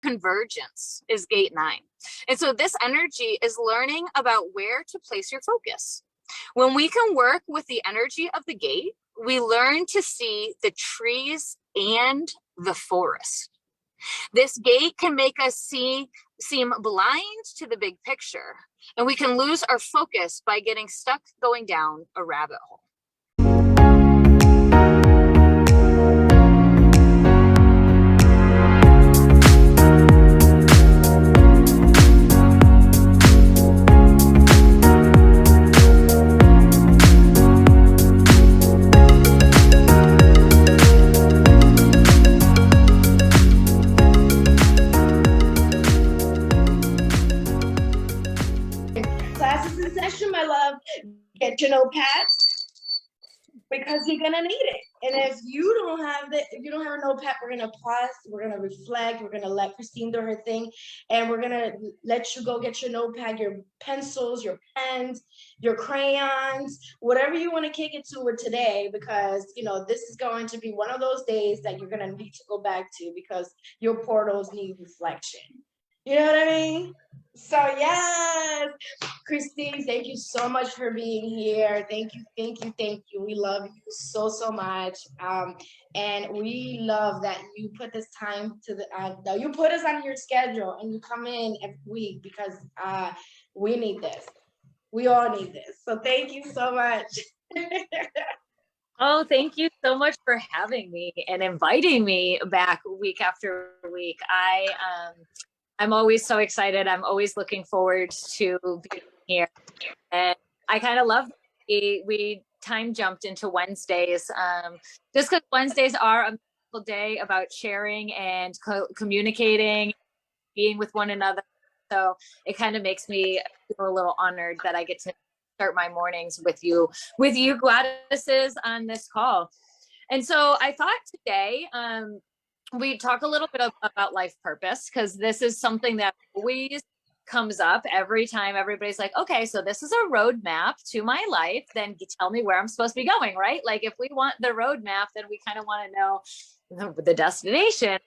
convergence is gate 9. And so this energy is learning about where to place your focus. When we can work with the energy of the gate, we learn to see the trees and the forest. This gate can make us seem blind to the big picture, and we can lose our focus by getting stuck going down a rabbit hole. Get your notepad because you're gonna need it. And if you don't have a notepad, we're gonna pause, we're gonna reflect, we're gonna let Christine do her thing, and we're gonna let you go get your notepad, your pencils, your pens, your crayons, whatever you want to kick it to with today, because this is going to be one of those days that you're gonna need to go back to because your portals need reflection. You know what I mean? So yes, Christine, thank you so much for being here. Thank you. We love you so much. And we love that you put this time you put us on your schedule and you come in every week because we need this. We all need this. So thank you so much. Oh, thank you so much for having me and inviting me back week after week. I'm always so excited. I'm always looking forward to being here. And I kind of love we time jumped into Wednesdays, just because Wednesdays are a magical day about sharing and communicating, being with one another. So it kind of makes me feel a little honored that I get to start my mornings with you goddesses on this call. And so I thought today, we talk a little bit about life purpose, because this is something that always comes up every time everybody's like, okay, so this is a roadmap to my life, then you tell me where I'm supposed to be going, right? Like if we want the roadmap, then we kind of want to know the destination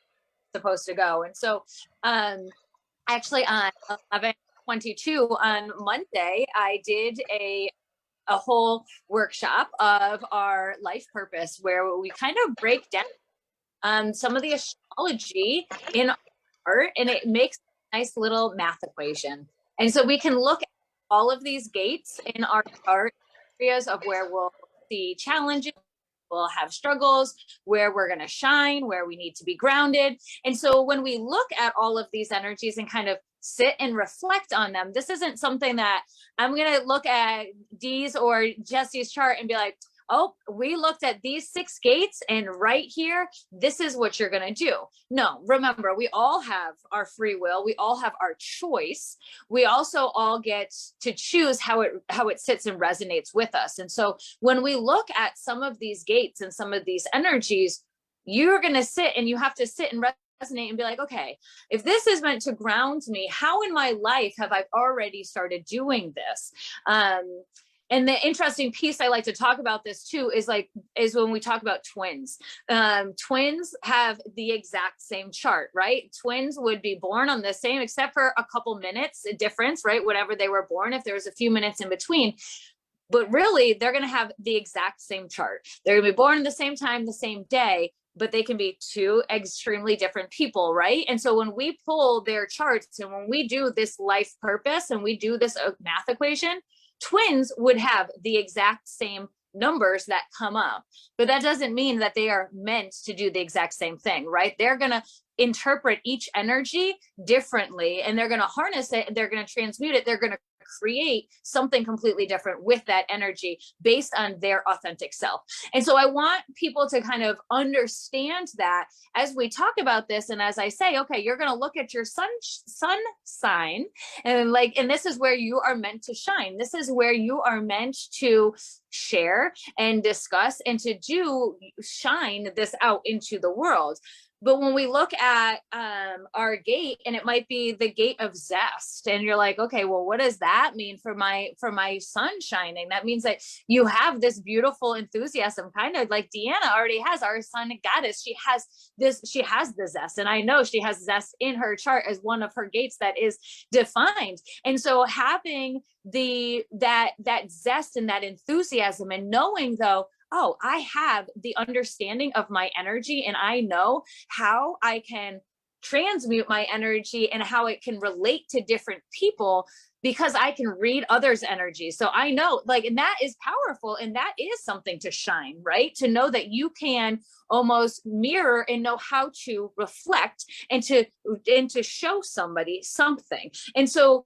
supposed to go. And so actually on 11/22 on Monday, I did a whole workshop of our life purpose where we kind of break down some of the astrology in art, and it makes a nice little math equation. And so we can look at all of these gates in our chart, areas of where we'll see challenges, we'll have struggles, where we're going to shine, where we need to be grounded. And so when we look at all of these energies and kind of sit and reflect on them, this isn't something that I'm going to look at Dee's or Jesse's chart and be like, oh, we looked at these 6 gates and right here, this is what you're going to do. No, remember, we all have our free will. We all have our choice. We also all get to choose how it sits and resonates with us. And so when we look at some of these gates and some of these energies, you're going to sit and you have to sit and resonate and be like, okay, if this is meant to ground me, how in my life have I already started doing this? And the interesting piece I like to talk about this too is when we talk about twins. Twins have the exact same chart, right? Twins would be born on the same, except for a couple minutes difference, right? Whatever they were born, if there was a few minutes in between. But really, they're going to have the exact same chart. They're going to be born at the same time, the same day, but they can be 2 extremely different people, right? And so when we pull their charts and when we do this life purpose and we do this math equation, twins would have the exact same numbers that come up, but that doesn't mean that they are meant to do the exact same thing, right? They're going to interpret each energy differently, and they're going to harness it, they're going to transmute it, they're going to create something completely different with that energy based on their authentic self. And so I want people to kind of understand that as we talk about this, and as I say, okay, you're going to look at your sun sign, and this is where you are meant to shine. This is where you are meant to share and discuss and to shine this out into the world. But when we look at our gate, and it might be the gate of zest, and you're like, okay, well, what does that mean for my sun shining? That means that you have this beautiful enthusiasm, kind of like Deanna already has, our sun goddess. She has the zest, and I know she has zest in her chart as one of her gates that is defined. And so having that zest and that enthusiasm, and knowing though, oh, I have the understanding of my energy, and I know how I can transmute my energy and how it can relate to different people, because I can read others' energy. So I know, like, and that is powerful, and that is something to shine, right? To know that you can almost mirror and know how to reflect and to show somebody something. And so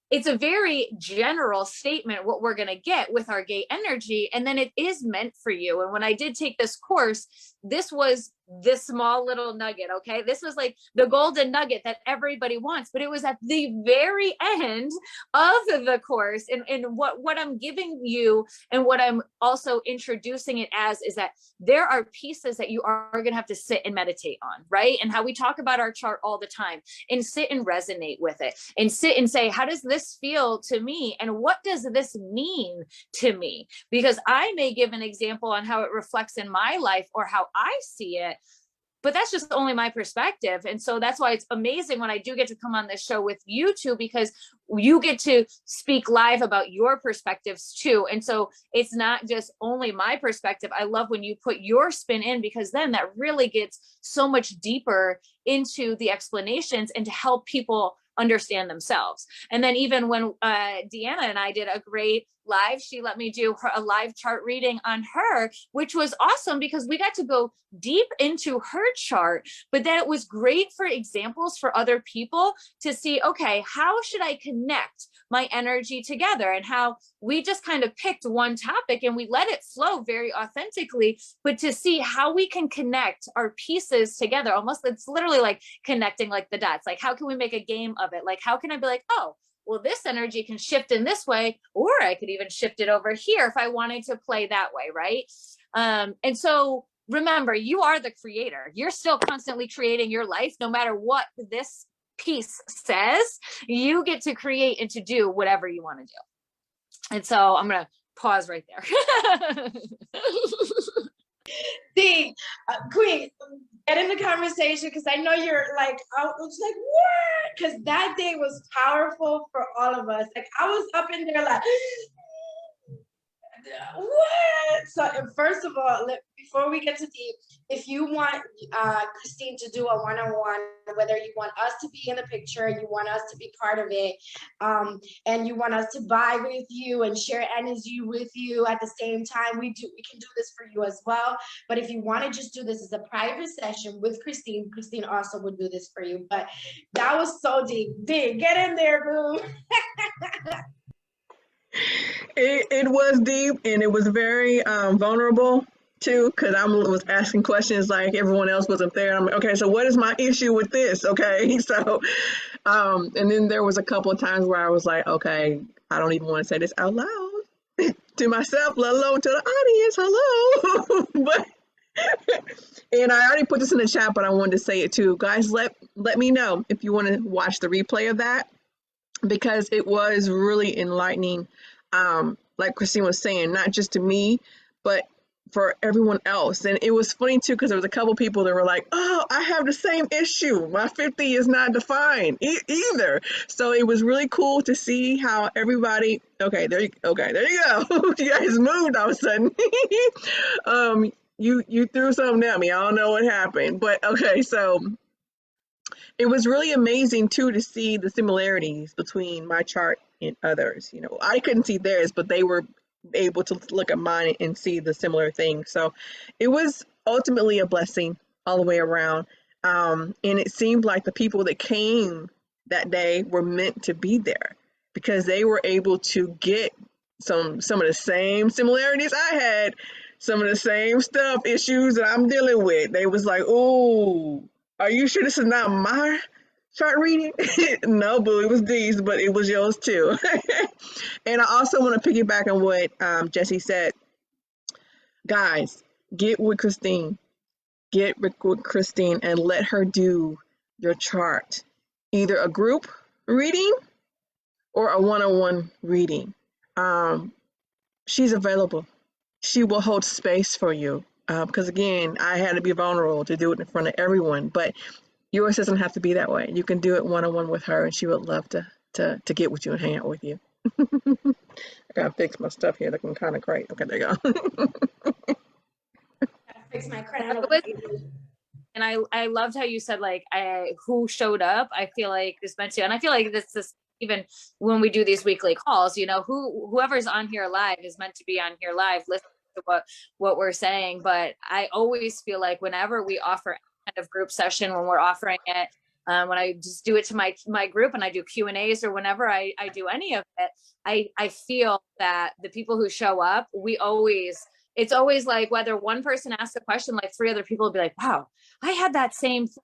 it's a very general statement what we're going to get with our gate energy, and then it is meant for you. And when I did take this course, this was this small little nugget. Okay, this was like the golden nugget that everybody wants, but it was at the very end of the course. And what I'm giving you, and what I'm also introducing it as, is that there are pieces that you are going to have to sit and meditate on, right? And how we talk about our chart all the time, and sit and resonate with it, and sit and say, how does this feel to me, and what does this mean to me? Because I may give an example on how it reflects in my life or how I see it, but that's just only my perspective. And so that's why it's amazing when I do get to come on this show with you two, because you get to speak live about your perspectives too. And so it's not just only my perspective. I love when you put your spin in, because then that really gets so much deeper into the explanations and to help people understand themselves. And then even when Deanna and I did a great live, she let me do a live chart reading on her, which was awesome, because we got to go deep into her chart, but then it was great for examples for other people to see, okay, how should I connect my energy together? And how we just kind of picked one topic and we let it flow very authentically, but to see how we can connect our pieces together. Almost, it's literally like connecting like the dots. Like, how can we make a game of it? Like, how can I be like, oh, well, this energy can shift in this way, or I could even shift it over here if I wanted to play that way, right? And so remember, you are the creator. You're still constantly creating your life, no matter what this piece says. You get to create and to do whatever you want to do. And so I'm going to pause right there. See, Queen, get in the conversation, because I know you're like, I was like, what? Because that day was powerful for all of us. Like, I was up in there like, what? So first of all, before we get to deep, if you want Christine to do a one-on-one, whether you want us to be in the picture, you want us to be part of it, and you want us to vibe with you and share energy with you at the same time, we can do this for you as well. But if you want to just do this as a private session with Christine also would do this for you. But that was so deep. Get in there, boo. It was deep, and it was very vulnerable too, because I was asking questions like everyone else wasn't there. I'm like, okay, so what is my issue with this? Okay, so and then there was a couple of times where I was like, okay, I don't even want to say this out loud to myself, let alone to the audience. Hello. But and I already put this in the chat, but I wanted to say it too, guys. Let me know if you want to watch the replay of that, because it was really enlightening. Like Christine was saying, not just to me, but for everyone else. And it was funny too, because there was a couple people that were like, oh, I have the same issue. My 50 is not defined either. So it was really cool to see how everybody, there you go. You guys moved all of a sudden. You threw something at me. I don't know what happened, but okay. So it was really amazing too to see the similarities between my chart and others. You know, I couldn't see theirs, but they were able to look at mine and see the similar things. So it was ultimately a blessing all the way around. And it seemed like the people that came that day were meant to be there, because they were able to get some of the same similarities I had, some of the same issues that I'm dealing with. They was like, oh, are you sure this is not my chart reading? No, boo, it was Dee's, but it was yours too. And I also want to piggyback on what Jessie said. Guys, get with Christine. get with Christine and let her do your chart, either a group reading or a one-on-one reading. She's available. She will hold space for you. Because again, I had to be vulnerable to do it in front of everyone, but yours doesn't have to be that way. You can do it one-on-one with her, and she would love to get with you and hang out with you. I gotta fix my stuff here looking kind of great. Okay, there you go. Fix my crown. And I loved how you said, like, who showed up. I feel like this meant to, and I feel like this even when we do these weekly calls, you know, whoever's on here live is meant to be on here live, listen to what we're saying. But I always feel like whenever we offer any kind of group session, when we're offering it, when I just do it to my group and I do Q&As, or whenever I do any of it, I feel that the people who show up, it's always like, whether one person asks a question, like 3 other people will be like, wow, I had that same thing.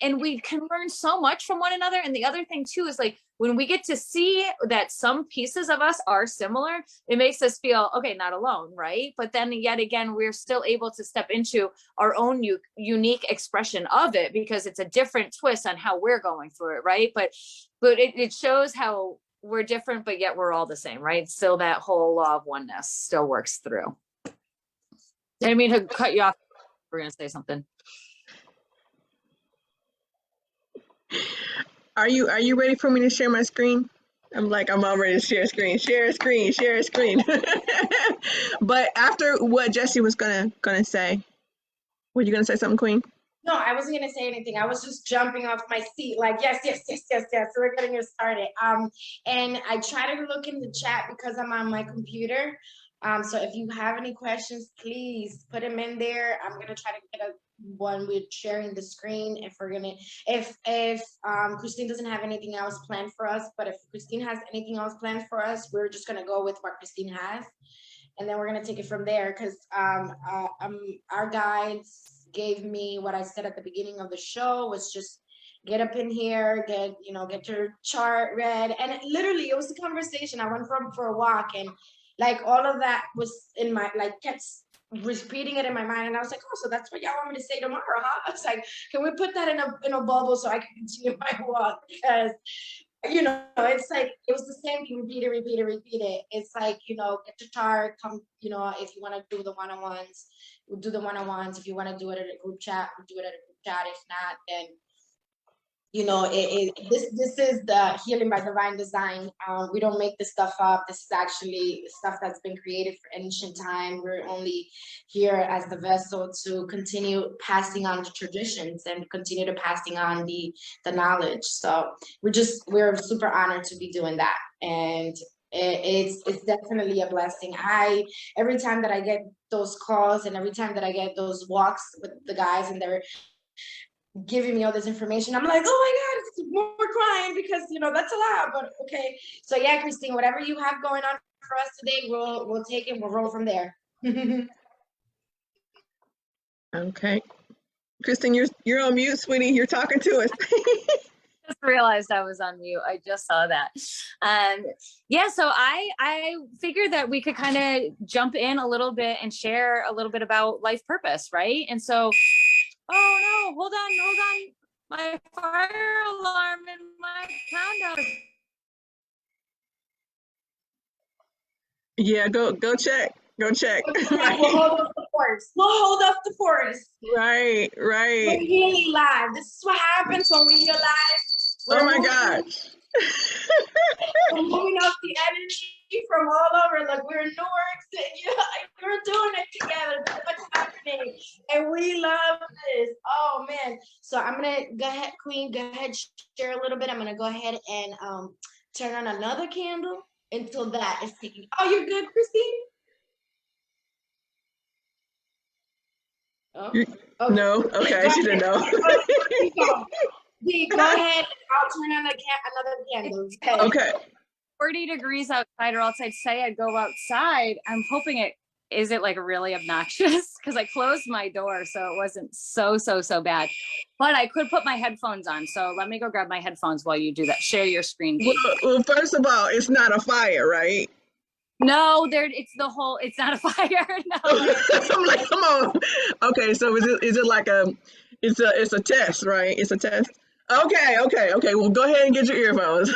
And we can learn so much from one another. And the other thing too is, like, when we get to see that some pieces of us are similar, it makes us feel, okay, not alone, right? But then yet again, we're still able to step into our own unique expression of it, because it's a different twist on how we're going through it, right? But it shows how we're different, but yet we're all the same, right? Still that whole law of oneness still works through. I didn't mean to cut you off. We're going to say something. Are you ready for me to share my screen? I'm all ready to share screen. But after what Jessie was gonna say, were you gonna say something, Queen? No, I wasn't gonna say anything. I was just jumping off my seat, like, yes. So we're getting it started. And I try to look in the chat because I'm on my computer. So if you have any questions, please put them in there. I'm gonna try to get one with sharing the screen. If Christine doesn't have anything else planned for us, but if Christine has anything else planned for us, we're just gonna go with what Christine has, and then we're gonna take it from there. Because our guides gave me what I said at the beginning of the show was just get up in here, get your chart read, and it was a conversation. I went for a walk, and like all of that was in my, like, kept repeating it in my mind, and I was like, oh, so that's what y'all want me to say tomorrow, huh? I was like, can we put that in a bubble so I can continue my walk? Because it's like it was the same thing, repeat it. It's like, get your chart, come, if you want to do the one-on-ones, we'll do the one-on-ones. If you want to do it at a group chat, we'll do it at a group chat. If not, then this is the Healing by Divine Design. We don't make this stuff up. This is actually stuff that's been created for ancient time. We're only here as the vessel to continue passing on the traditions and continue to passing on the knowledge. So we're super honored to be doing that. And it's definitely a blessing. Every time that I get those calls and every time that I get those walks with the guys and they're giving me all this information, I'm like, oh my God, more crying because that's a lot. But okay, so yeah, Christine, whatever you have going on for us today, we'll take it. We'll roll from there. Okay, Christine, you're on mute, sweetie. You're talking to us. Just realized I was on mute. I just saw that. Yeah, so I figured that we could kind of jump in a little bit and share a little bit about life purpose, right? And so, oh no, hold on. My fire alarm in my condo. Yeah, go check. Go check. We'll hold up the forest. Right. We're healing live. This is what happens when we heal live. Oh my gosh. We're moving off the energy from all over. Like we're in Newark City. We're doing it together. That's what's happening. And we love this. Oh man. So I'm gonna go ahead, Queen. Go ahead, share a little bit. I'm gonna go ahead and turn on another candle until that is taking. Oh, you're good, Christine? Oh, okay. No, okay, she didn't know. Go ahead. I'll turn on another candle. Okay. 40 degrees outside, or else I'd say I'd go outside. I'm hoping is it like really obnoxious? Because I closed my door, so it wasn't so bad. But I could put my headphones on. So let me go grab my headphones while you do that. Share your screen. Well, first of all, it's not a fire, right? No, there. It's the whole. It's not a fire. No. I'm like, come on. Okay, so is it like it's a test, right? It's a test. Okay. Well, go ahead and get your earphones.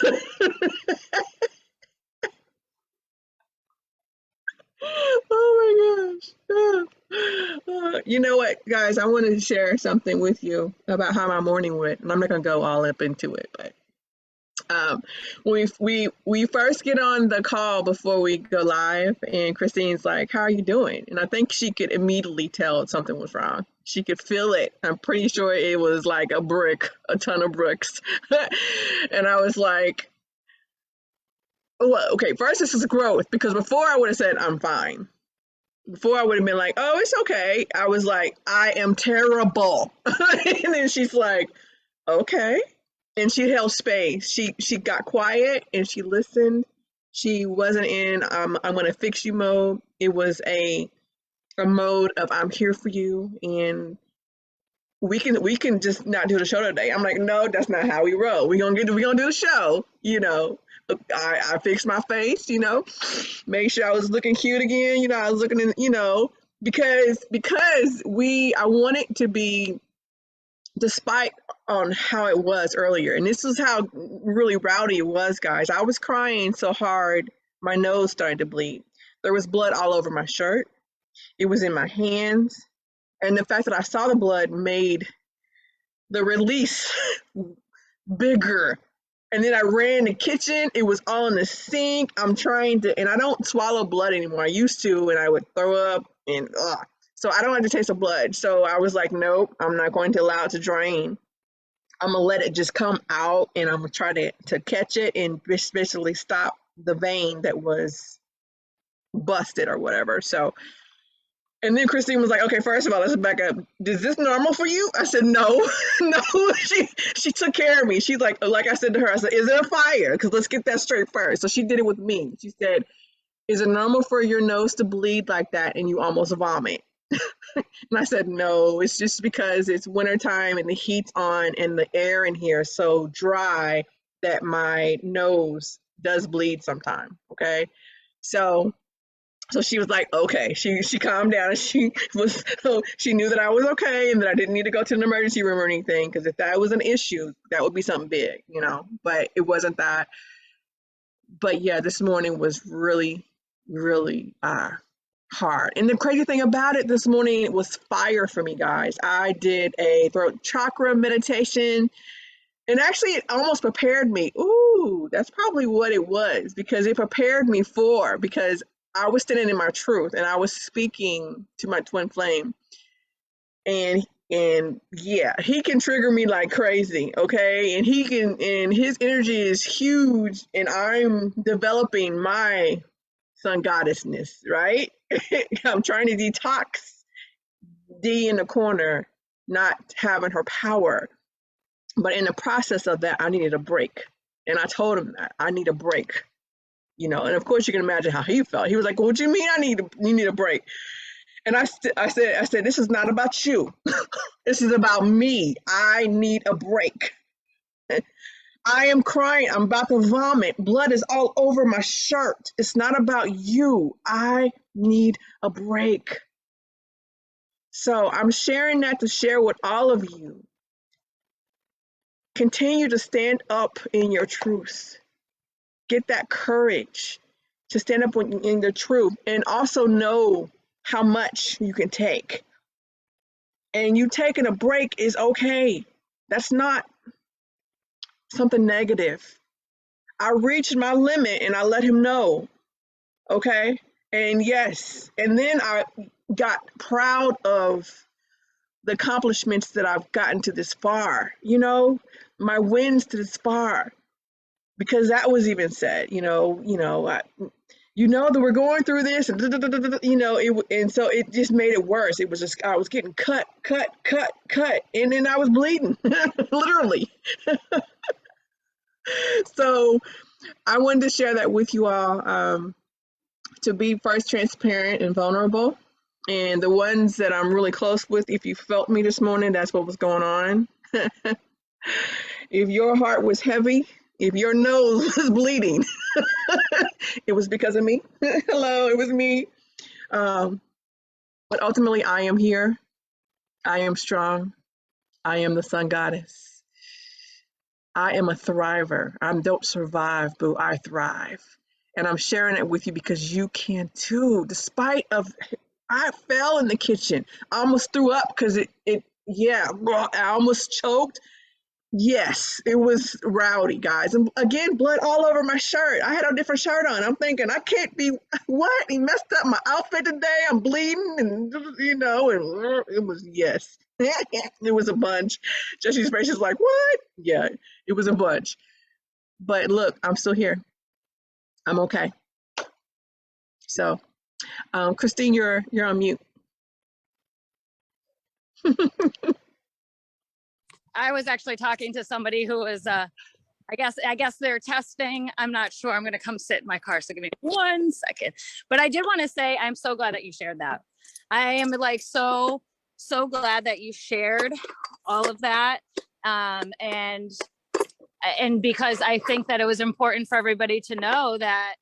Oh my gosh. You know what, guys? I wanted to share something with you about how my morning went, and I'm not gonna go all up into it, but we first get on the call before we go live, and Christine's like, "How are you doing?" And I think she could immediately tell something was wrong. She could feel it. I'm pretty sure it was like a ton of bricks. And I was like, well, okay, first this is growth, because before I would have said I'm fine. Before I would have been like, oh, it's okay. I was like, I am terrible. And then she's like, okay. And she held space. She got quiet and she listened. She wasn't in I'm gonna fix you mode. It was a mode of I'm here for you, and we can just not do the show today. I'm like, no, that's not how we roll. We're gonna do the show, you know. I fixed my face, you know, made sure I was looking cute again, you know, I was looking in, you know, because I want it to be, despite on how it was earlier, and this is how really rowdy it was, guys. I was crying so hard, my nose started to bleed. There was blood all over my shirt. It was in my hands. And the fact that I saw the blood made the release bigger. And then I ran in the kitchen. It was all in the sink. I'm trying to, and I don't swallow blood anymore. I used to, and I would throw up, and so I don't like the taste of blood. So I was like, nope, I'm not going to allow it to drain. I'm gonna let it just come out, and I'm gonna try to catch it and basically stop the vein that was busted or whatever. So, and then Christine was like, okay, first of all, let's back up. Is this normal for you? I said, no, no. She took care of me. She's like I said to her, I said, is it a fire? Because let's get that straight first. So she did it with me. She said, is it normal for your nose to bleed like that and you almost vomit? And I said, no, it's just because it's wintertime and the heat's on and the air in here is so dry that my nose does bleed sometime. Okay. So she was like, okay, she calmed down, and she knew that I was okay and that I didn't need to go to an emergency room or anything, because if that was an issue, that would be something big, you know, but it wasn't that. But yeah, this morning was really, really hard. And the crazy thing about it this morning was fire for me, guys. I did a throat chakra meditation, and actually it almost prepared me. Ooh, that's probably what it was, because it prepared me because I was standing in my truth and I was speaking to my twin flame, and yeah, he can trigger me like crazy, okay? And his energy is huge, and I'm developing my sun goddessness, right? I'm trying to detox D in the corner, not having her power. But in the process of that, I needed a break. And I told him that I need a break, you know. And of course you can imagine how he felt. He was like, well, what do you mean you need a break? And I said, this is not about you. This is about me. I need a break. I am crying. I'm about to vomit. Blood is all over my shirt. It's not about you. I need a break. So I'm sharing that to share with all of you. Continue to stand up in your truth. Get that courage to stand up in the truth, and also know how much you can take. And you taking a break is okay. That's not something negative. I reached my limit and I let him know. Okay? And yes, and then I got proud of the accomplishments that I've gotten to this far, you know, my wins to this far, because that was even said, you know that we're going through this, and you know, and so it just made it worse. It was just, I was getting cut, and then I was bleeding, literally. So I wanted to share that with you all, to be first transparent and vulnerable. And the ones that I'm really close with, if you felt me this morning, that's what was going on. If your heart was heavy, if your nose was bleeding, It was because of me. Hello, it was me. But ultimately, I am here. I am strong. I am the sun goddess. I am a thriver. I don't survive, boo. I thrive. And I'm sharing it with you because you can too. Despite of, I fell in the kitchen. I almost threw up because yeah, I almost choked. Yes, it was rowdy, guys. And again, blood all over my shirt. I had a different shirt on. I'm thinking, I can't be, what? He messed up my outfit today. I'm bleeding and, and it was, yes. It was a bunch. Jesse's face is like, what? Yeah, it was a bunch. But look, I'm still here. I'm okay. So, Christine, you're on mute. I was actually talking to somebody who was, I guess they're testing. I'm not sure. I'm going to come sit in my car. So give me 1 second. But I did want to say, I'm so glad that you shared that. I am like, so glad that you shared all of that. And because I think that it was important for everybody to know that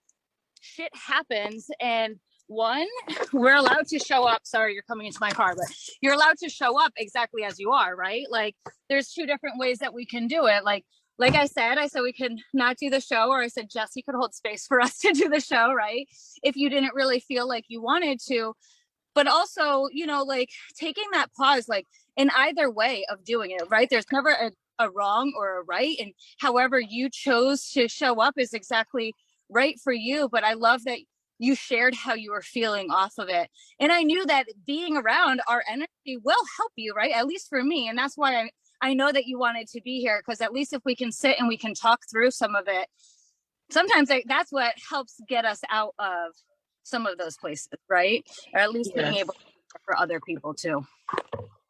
shit happens, and one, we're allowed to show up. Sorry, you're coming into my car, but you're allowed to show up exactly as you are, right? Like there's 2 different ways that we can do it. Like I said we could not do the show, or I said Jesse could hold space for us to do the show, right? If you didn't really feel like you wanted to. But also, like taking that pause, like in either way of doing it, right? There's never a wrong or a right. And however you chose to show up is exactly right for you. But I love that you shared how you were feeling off of it. And I knew that being around our energy will help you, right? At least for me. And that's why I know that you wanted to be here, because at least if we can sit and we can talk through some of it, sometimes that's what helps get us out of some of those places, right? Or at least being able to for other people too.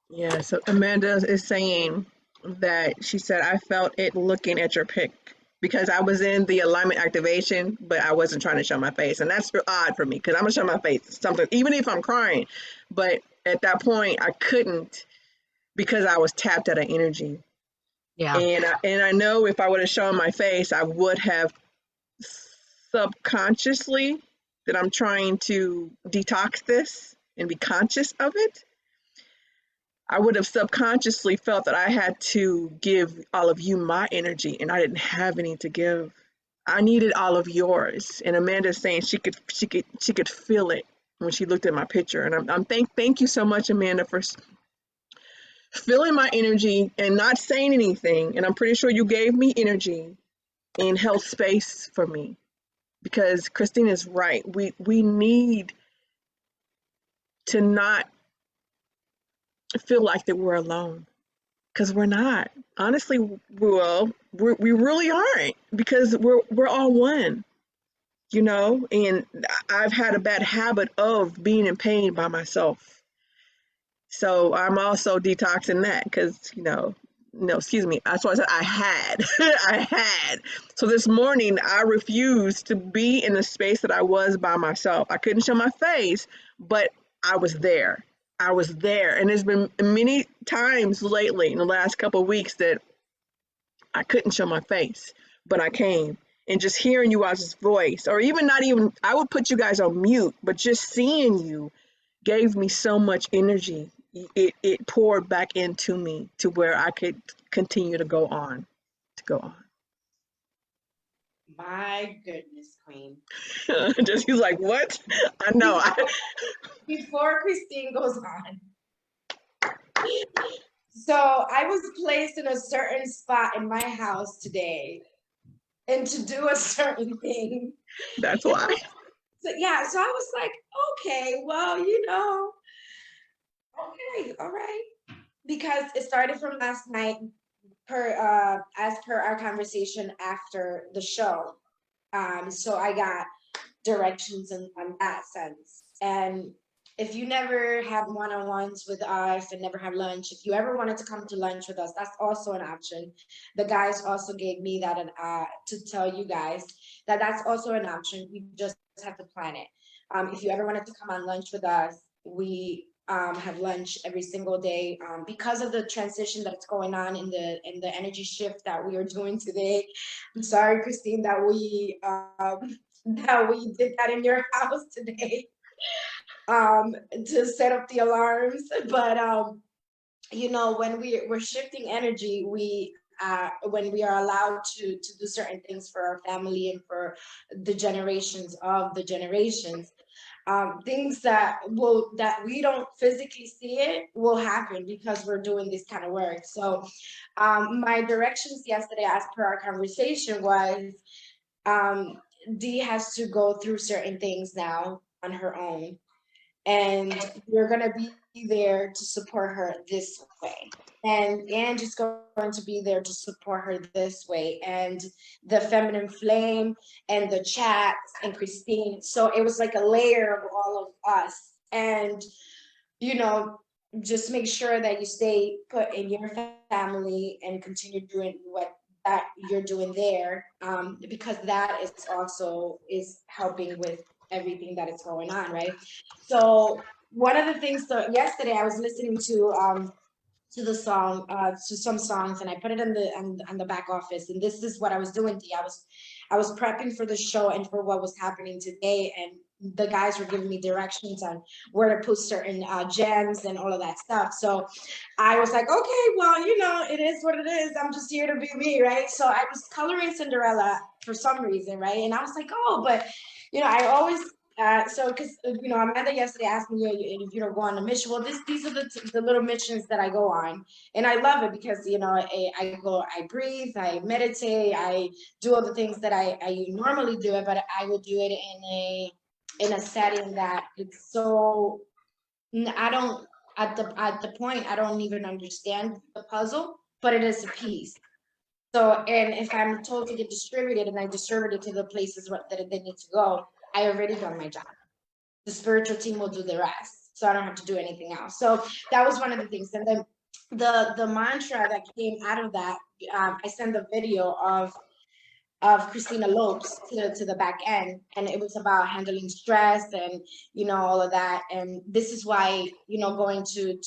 Yeah, so Amanda is saying that she said, I felt it looking at your pic because I was in the alignment activation, but I wasn't trying to show my face. And that's odd for me because I'm gonna show my face, something, even if I'm crying. But at that point, I couldn't because I was tapped out of energy. Yeah. And I know if I would have shown my face, I would have subconsciously that I'm trying to detox this and be conscious of it. I would have subconsciously felt that I had to give all of you my energy, and I didn't have any to give. I needed all of yours. And Amanda's saying she could feel it when she looked at my picture. And I'm thank you so much, Amanda, for feeling my energy and not saying anything. And I'm pretty sure you gave me energy and held space for me, because Christine is right. We need to not feel like that we're alone, because we're not. Honestly, well, we really aren't, because we're all one, and I've had a bad habit of being in pain by myself. So I'm also detoxing that, because, no, excuse me. That's why I said I had. I had. So this morning, I refused to be in the space that I was by myself. I couldn't show my face, but I was there. I was there. And there's been many times lately in the last couple of weeks that I couldn't show my face, but I came. And just hearing you guys' voice, or even not even, I would put you guys on mute, but just seeing you gave me so much energy. It poured back into me to where I could continue to go on. My goodness, Queen. Just he's like, what? I know. Before Christine goes on. So I was placed in a certain spot in my house today, and to do a certain thing. That's why. So yeah, so I was like, okay, well, okay, all right. Because it started from last night, as per our conversation after the show. So I got directions on that sense. And if you never have one-on-ones with us and never have lunch, if you ever wanted to come to lunch with us, that's also an option. The guys also gave me that to tell you guys that that's also an option. You just have to plan it. If you ever wanted to come on lunch with us, we have lunch every single day because of the transition that's going on in the energy shift that we are doing today. I'm sorry, Christine, that we that we did that in your house today, to set up the alarms. But you know, when we're shifting energy, when we are allowed to do certain things for our family and for the generations of the generations, things that we don't physically see it will happen because we're doing this kind of work. So my directions yesterday, as per our conversation, was Dee has to go through certain things now on her own, and you're going to be there to support her this way, and Angie's going to be there to support her this way, and the feminine flame and the chat and Christine. So it was like a layer of all of us. And you know, just make sure that you stay put in your family and continue doing what that you're doing there, because that is also is helping with everything that is going on, right? So one of the things, so yesterday I was listening to the song, to some songs, and I put it in the on the back office, and this is what I was doing. I was prepping for the show and for what was happening today, and the guys were giving me directions on where to put certain gems and all of that stuff. So I was like, okay, well, you know, it is what it is. I'm just here to be me, right? So I was coloring Cinderella for some reason, right? And I was like, oh, but you know, I always so because you know, Amanda yesterday asked me if you don't go on a mission. Well, these are the little missions that I go on, and I love it because you know I go, I breathe, I meditate, I do all the things that I normally do it, but I will do it in a setting that it's so I don't at the point I don't even understand the puzzle, but it is a piece. So, and if I'm told to get distributed and I distribute it to the places that they need to go, I already done my job. The spiritual team will do the rest. So I don't have to do anything else. So that was one of the things. And then the mantra that came out of that, I sent a video of Christina Lopes to the back end, and it was about handling stress and you know all of that. And this is why you know going to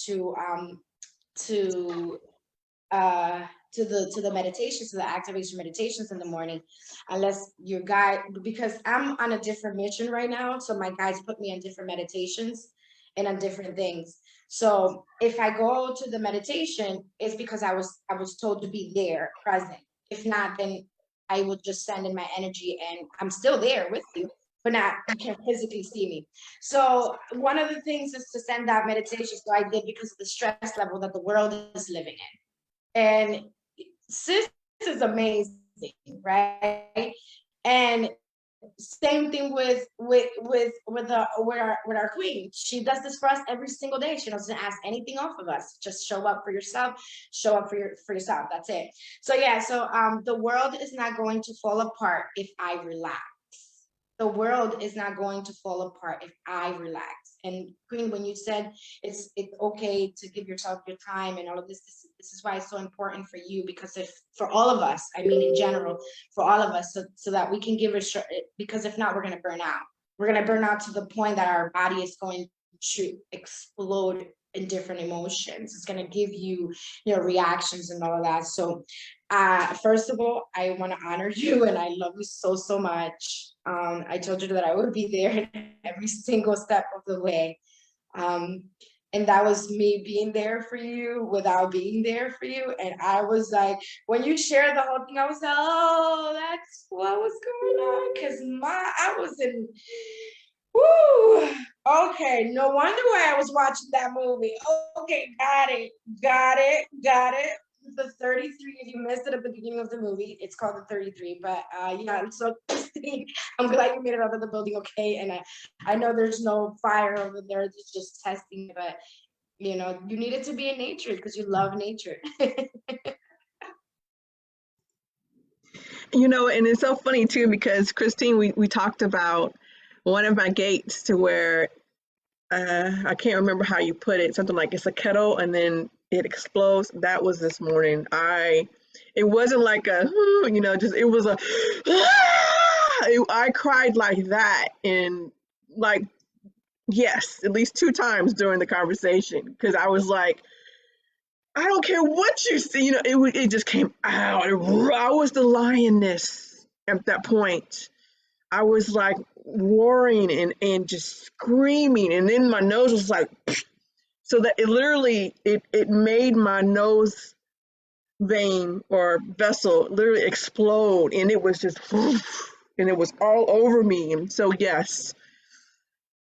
the meditations, to the activation meditations in the morning, unless your guide, because I'm on a different mission right now, so my guides put me on different meditations and on different things. So if I go to the meditation, it's because I was told to be there, present. If not, then I will just send in my energy, and I'm still there with you, but not you can't physically see me. So one of the things is to send out meditation. So I did because of the stress level that the world is living in. And sis is amazing, right? And same thing with our queen. She does this for us every single day. She doesn't ask anything off of us. Just show up for yourself, show up for yourself. That's it. So yeah, so the world is not going to fall apart if I relax. The world is not going to fall apart if I relax. And Queen, when you said it's okay to give yourself your time and all of this is why it's so important for you, because if for all of us, I mean in general, for all of us, so that we can give it, because if not, we're going to burn out. We're going to burn out to the point that our body is going to explode in different emotions. It's going to give you, you know, reactions and all of that. So first of all, I want to honor you, and I love you so, so much. I told you that I would be there every single step of the way. And that was me being there for you without being there for you. And I was like, when you shared the whole thing, I was like, oh, that's what was going on. Because I was in, woo, okay, no wonder why I was watching that movie. Okay, got it. The 33, if you missed it at the beginning of the movie, it's called the 33. But yeah, so Christine, I'm glad you made it out of the building okay. And I know there's no fire over there, it's just testing, but you know, you needed to be in nature because you love nature. You know, and it's so funny too, because Christine, we talked about one of my gates to where I can't remember how you put it, something like it's a kettle and then it explodes. That was this morning. It wasn't like a, you know, just, it was a, I cried like that. And like, yes, at least 2 times during the conversation. Cause I was like, I don't care what you see, you know, it just came out. I was the lioness at that point. I was like roaring and just screaming. And then my nose was like, so that it literally, it made my nose vein or vessel literally explode. And it was just, and it was all over me. And so, yes,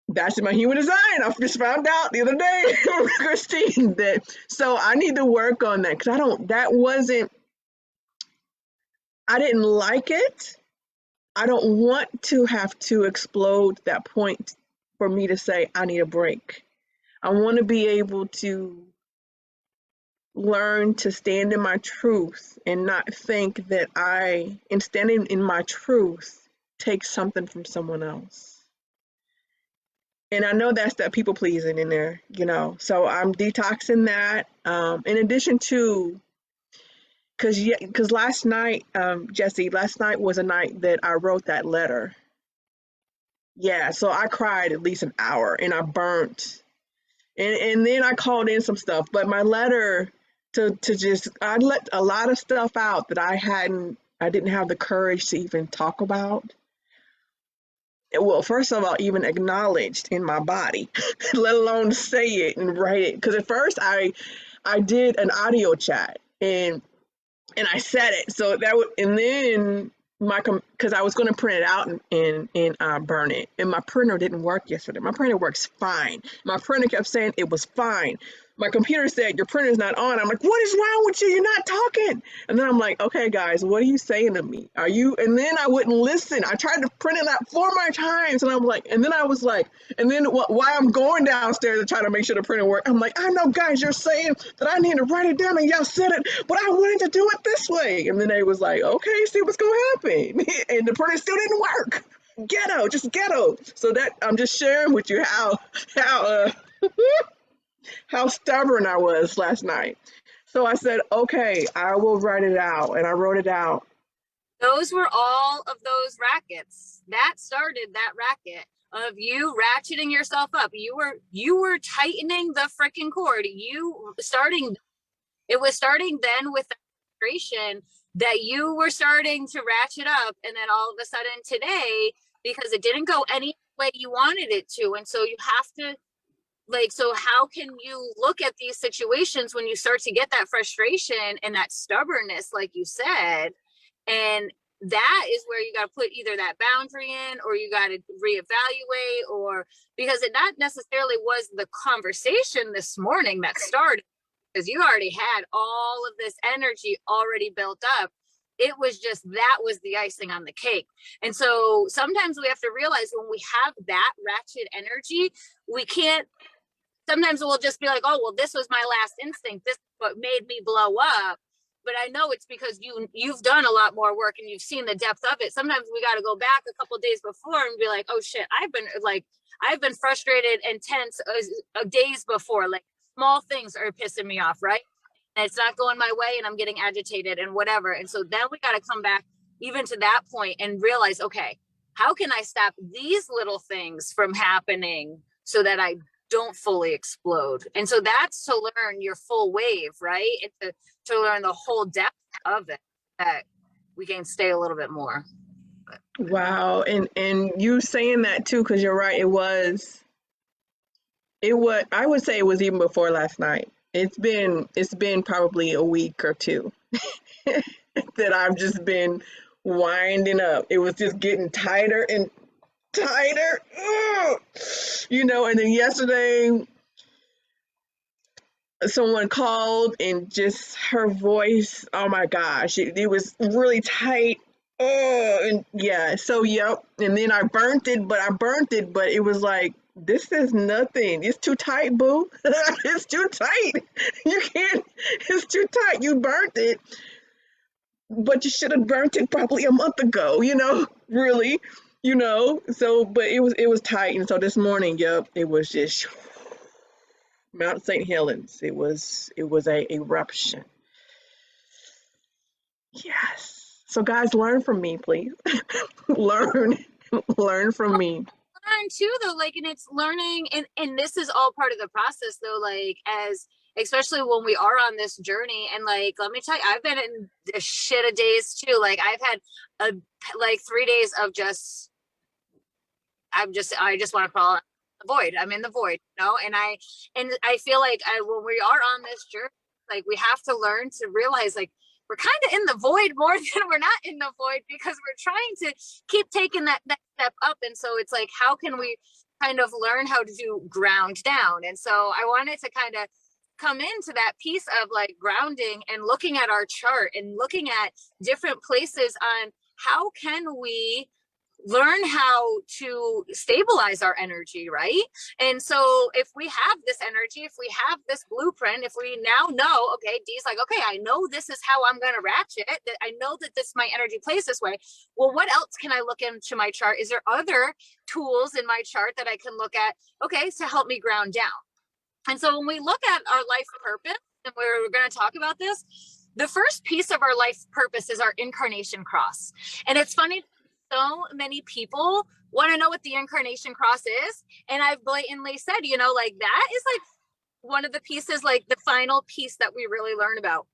that's my human design. I just found out the other day, Christine, that, so I need to work on that because I didn't like it. I don't want to have to explode that point for me to say, I need a break. I want to be able to learn to stand in my truth and not think that in standing in my truth, take something from someone else. And I know that's that people pleasing in there, so I'm detoxing that. In addition to, because last night, Jesse, last night was a night that I wrote that letter. Yeah, so I cried at least an hour and I burnt. And then I called in some stuff, but my letter I let a lot of stuff out that I didn't have the courage to even talk about. Well, first of all, even acknowledged in my body, let alone say it and write it. Because at first I did an audio chat and I said it. So and then because I was going to print it out and burn it. And my printer didn't work yesterday. My printer works fine. My printer kept saying it was fine. My computer said, your printer's not on. I'm like, what is wrong with you? You're not talking. And then I'm like, okay, guys, what are you saying to me? And then I wouldn't listen. I tried to print it out 4 more times. And I'm like, and then I was like, and then while I'm going downstairs to try to make sure the printer worked, I'm like, I know, guys, you're saying that I need to write it down and y'all said it, but I wanted to do it this way. And then they was like, okay, see what's going to happen. And the printer still didn't work. Ghetto, just ghetto. So that I'm just sharing with you how stubborn I was last night. So I said, okay, I will write it out. And I wrote it out. Those were all of those rackets that started that racket of you ratcheting yourself up. You were tightening the freaking cord. It was starting then with the frustration that you were starting to ratchet up. And then all of a sudden today, because it didn't go any way you wanted it to. And so you have to, so how can you look at these situations when you start to get that frustration and that stubbornness, like you said, and that is where you got to put either that boundary in or you got to reevaluate, or because it not necessarily was the conversation this morning that started, because you already had all of this energy already built up. It was just, that was the icing on the cake. And so sometimes we have to realize when we have that ratchet energy, we can't, sometimes we'll just be like, oh, well, this was my last instinct. This is what made me blow up. But I know it's because you've done a lot more work and you've seen the depth of it. Sometimes we got to go back a couple of days before and be like, oh shit, I've been frustrated and tense days before. Like small things are pissing me off, right? And it's not going my way and I'm getting agitated and whatever. And so then we got to come back even to that point and realize, okay, how can I stop these little things from happening so that I don't fully explode? And so that's to learn your full wave, right? And to learn the whole depth of it, that we can stay a little bit more. Wow. And you saying that too, because you're right. It was, I would say it was even before last night. It's been probably a week or two that I've just been winding up. It was just getting tighter and tighter. Ugh. And then yesterday someone called and just her voice, oh my gosh, it was really tight. And yeah, so yep. And then I burnt it, but it was like, this is nothing. It's too tight, boo. It's too tight. You can't, it's too tight. You burnt it, but you should have burnt it probably a month ago, really, so, but it was tight. And so this morning, yep, it was just Mount St. Helens. It was a eruption. Yes. So guys, learn from me, please. learn from me. Learn too, though, and it's learning, and this is all part of the process, though, as especially when we are on this journey. And let me tell you, I've been in a shit of days too. I've had 3 days of just I just want to crawl in the void. I'm in the void, you know? And I feel like when we are on this journey, like we have to learn to realize like we're kind of in the void more than we're not in the void, because we're trying to keep taking that next step up. And so it's like, how can we kind of learn how to ground down? And so I wanted to kind of come into that piece of like grounding and looking at our chart and looking at different places on how can we learn how to stabilize our energy, right? And so if we have this energy, if we have this blueprint, if we now know, okay, Dee's like, okay, I know this is how I'm going to ratchet, that I know that my energy plays this way. Well, what else can I look into my chart? Is there other tools in my chart that I can look at, okay, to help me ground down? And so when we look at our life purpose, and we're going to talk about this, the first piece of our life purpose is our Incarnation Cross. And it's funny, so many people want to know what the Incarnation Cross is. And I've blatantly said, you know, like that is like one of the pieces, like the final piece that we really learn about.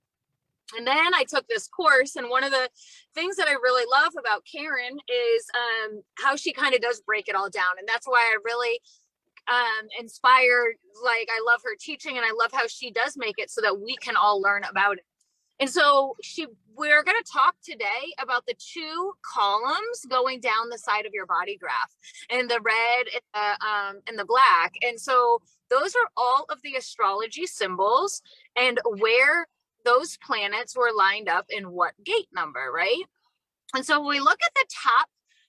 And then I took this course, and one of the things that I really love about Karen is how she kind of does break it all down. And that's why I really inspired, like I love her teaching, and I love how she does make it so that we can all learn about it. And so we're going to talk today about the 2 columns going down the side of your body graph, and the red and the black. And so those are all of the astrology symbols and where those planets were lined up in what gate number, right? And so when we look at the top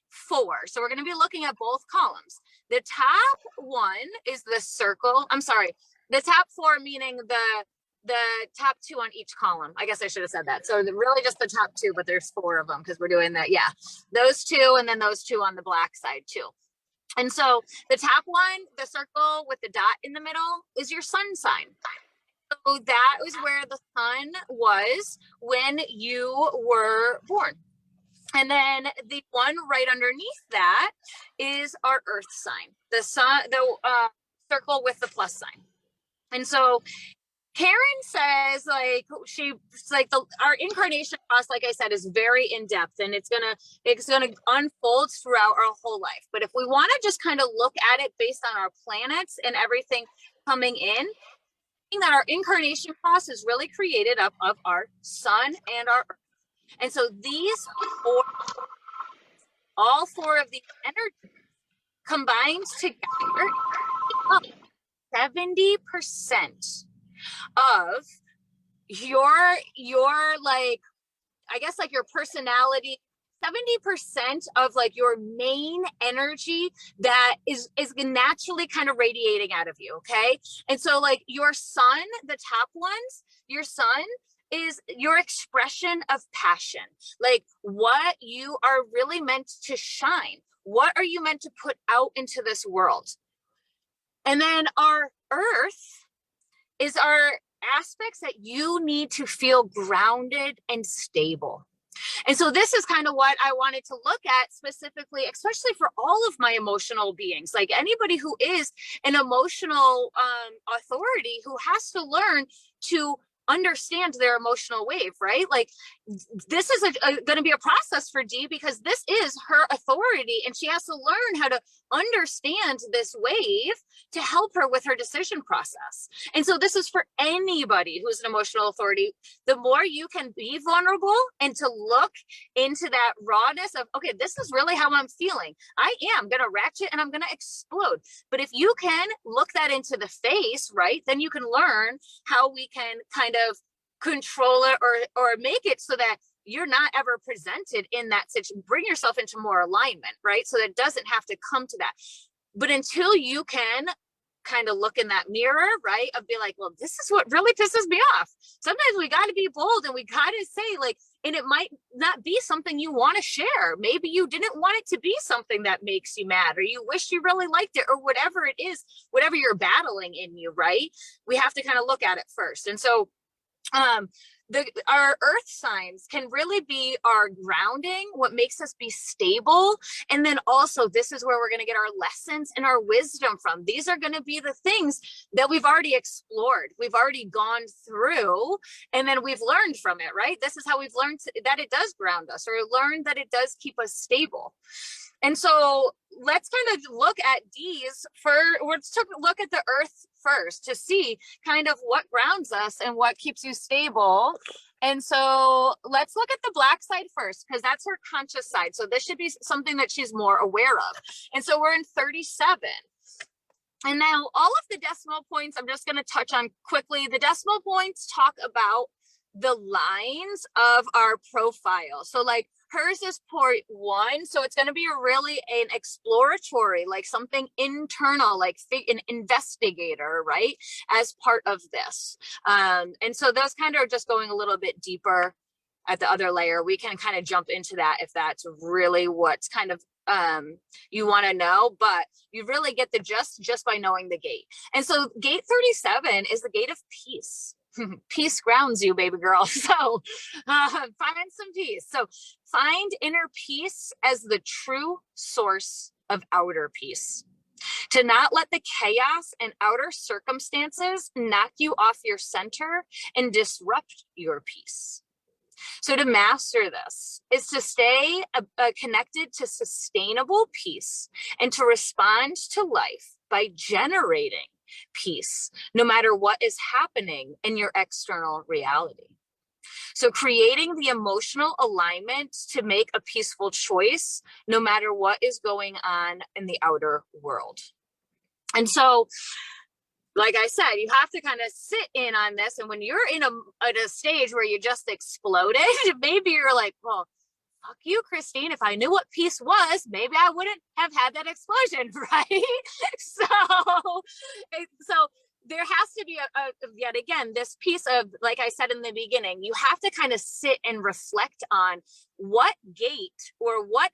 4, so we're going to be looking at both columns. The top one is the circle. I'm sorry, the top 4 meaning the top 2 on each column. I guess I should have said that. So really just the top 2, but there's 4 of them because we're doing that. Yeah, those 2, and then those 2 on the black side too. And so the top one, the circle with the dot in the middle, is your sun sign. So that was where the sun was when you were born. And then the one right underneath that is our earth sign, the sun, the circle with the plus sign. And so Karen says, like, our Incarnation Cross, like I said, is very in depth, and it's gonna unfold throughout our whole life. But if we want to just kind of look at it based on our planets and everything coming in, that our Incarnation Cross is really created up of our sun and our earth. And so these 4, all 4 of these energies combined together, 70% of your like, I guess like your personality, 70% of like your main energy that is naturally kind of radiating out of you. Okay. And so like your sun, the top ones, your sun is your expression of passion, like what you are really meant to shine. What are you meant to put out into this world? And then our earth is our aspects that you need to feel grounded and stable. And so this is kind of what I wanted to look at specifically, especially for all of my emotional beings, like anybody who is an emotional authority who has to learn to understand their emotional wave, right? Like this is going to be a process for Dee, because this is her authority, and she has to learn how to understand this wave to help her with her decision process. And so this is for anybody who's an emotional authority. The more you can be vulnerable and to look into that rawness of, okay, this is really how I'm feeling. I am going to ratchet and I'm going to explode. But if you can look that into the face, right, then you can learn how we can kind of control it or make it so that you're not ever presented in that situation. Bring yourself into more alignment, right? So that it doesn't have to come to that. But until you can kind of look in that mirror, right, of be like, well, this is what really pisses me off. Sometimes we got to be bold, and we got to say, like, and it might not be something you want to share. Maybe you didn't want it to be something that makes you mad, or you wish you really liked it, or whatever it is, whatever you're battling in you, right? We have to kind of look at it first. And so our earth signs can really be our grounding, what makes us be stable. And then also, this is where we're going to get our lessons and our wisdom from. These are going to be the things that we've already explored, we've already gone through, and then we've learned from it, right? This is how we've learned that it does ground us, or learned that it does keep us stable. And so let's kind of look at D's let's look at the earth first to see kind of what grounds us and what keeps you stable. And so let's look at the black side first, because that's her conscious side. So this should be something that she's more aware of. And so we're in 37. And now all of the decimal points, I'm just going to touch on quickly. The decimal points talk about the lines of our profile. So like hers is 0.1. So it's going to be really an exploratory, like something internal, like an investigator, right? As part of this. And so those kind of are just going a little bit deeper at the other layer. We can kind of jump into that if that's really what's kind of you want to know, but you really get the just by knowing the gate. And so gate 37 is the gate of peace. Peace grounds you, baby girl. So find some peace. So find inner peace as the true source of outer peace. To not let the chaos and outer circumstances knock you off your center and disrupt your peace. So to master this is to stay connected to sustainable peace and to respond to life by generating peace, no matter what is happening in your external reality. So creating the emotional alignment to make a peaceful choice, no matter what is going on in the outer world. And so, like I said, you have to kind of sit in on this. And when you're at a stage where you just exploded, maybe you're like, well, fuck you, Christine. If I knew what peace was, maybe I wouldn't have had that explosion, right? So there has to be yet again, this piece of, like I said in the beginning, you have to kind of sit and reflect on what gate or what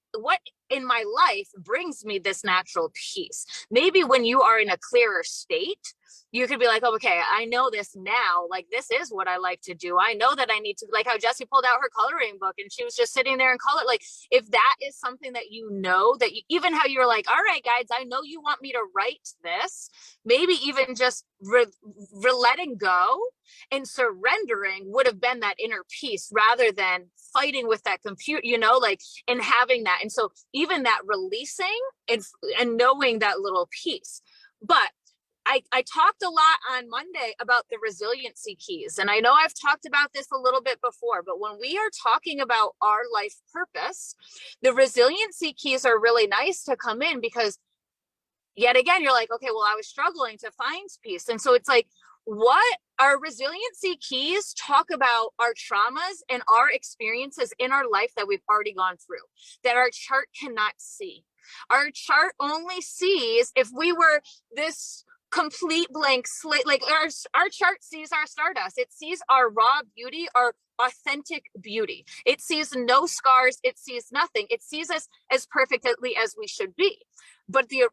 in my life brings me this natural peace. Maybe when you are in a clearer state, you could be like, oh, okay, I know this now. Like, this is what I like to do. I know that I need to, like how Jessie pulled out her coloring book and she was just sitting there and color. Like, if that is something that you know, that you, even how you're like, all right, guys, I know you want me to write this, maybe even just letting go and surrendering would have been that inner peace rather than fighting with that computer, you know, like, and having that. And so even that releasing and knowing that little piece. But I talked a lot on Monday about the resiliency keys. And I know I've talked about this a little bit before, but when we are talking about our life purpose, the resiliency keys are really nice to come in because yet again, you're like, okay, well, I was struggling to find peace. And so it's like, what our resiliency keys talk about our traumas and our experiences in our life that we've already gone through, that our chart cannot see. Our chart only sees if we were this complete blank slate, like our chart sees our stardust. It sees our raw beauty, our authentic beauty. It sees no scars. It sees nothing. It sees us as perfectly as we should be. But the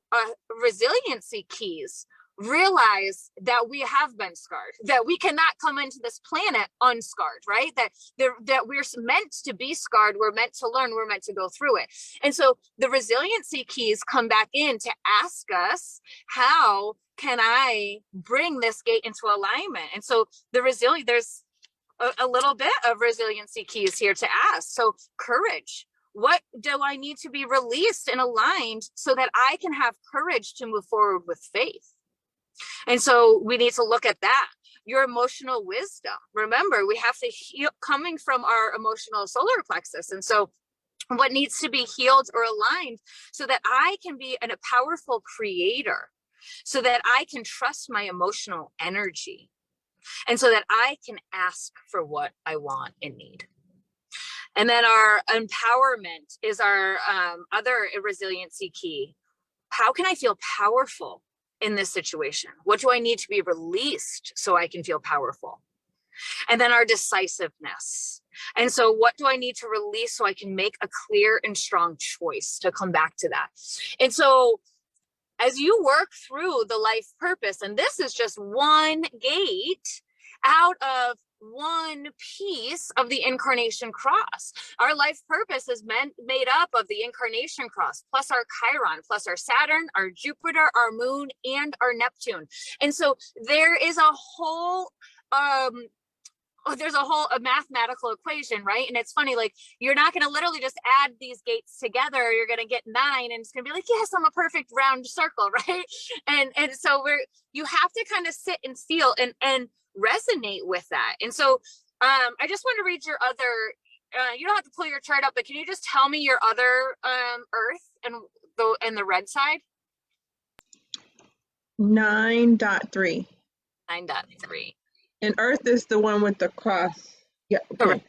resiliency keys realize that we have been scarred, that we cannot come into this planet unscarred, right? That we're meant to be scarred. We're meant to learn. We're meant to go through it. And so the resiliency keys come back in to ask us, how can I bring this gate into alignment? And so there's a little bit of resiliency keys here to ask. So courage. What do I need to be released and aligned so that I can have courage to move forward with faith? And so we need to look at that. Your emotional wisdom. Remember, we have to heal coming from our emotional solar plexus. And so what needs to be healed or aligned so that I can be a powerful creator, so that I can trust my emotional energy, and so that I can ask for what I want and need. And then our empowerment is our other resiliency key. How can I feel powerful in this situation? What do I need to be released so I can feel powerful? And then our decisiveness. And so what do I need to release so I can make a clear and strong choice, to come back to that? And so as you work through the life purpose, and this is just one gate out of one piece of the Incarnation Cross. Our life purpose is made up of the Incarnation Cross, plus our Chiron, plus our Saturn, our Jupiter, our Moon, and our Neptune. And so there is a whole there's a mathematical equation, right? And it's funny, like, you're not going to literally just add these gates together. You're going to get 9, and it's going to be like, yes, I'm a perfect round circle, right? And so you have to kind of sit and feel and resonate with that. And so I just want to read your other, you don't have to pull your chart up, but can you just tell me your other earth and the red side? 9.3. 9.3. And Earth is the one with the cross. Yeah. Okay.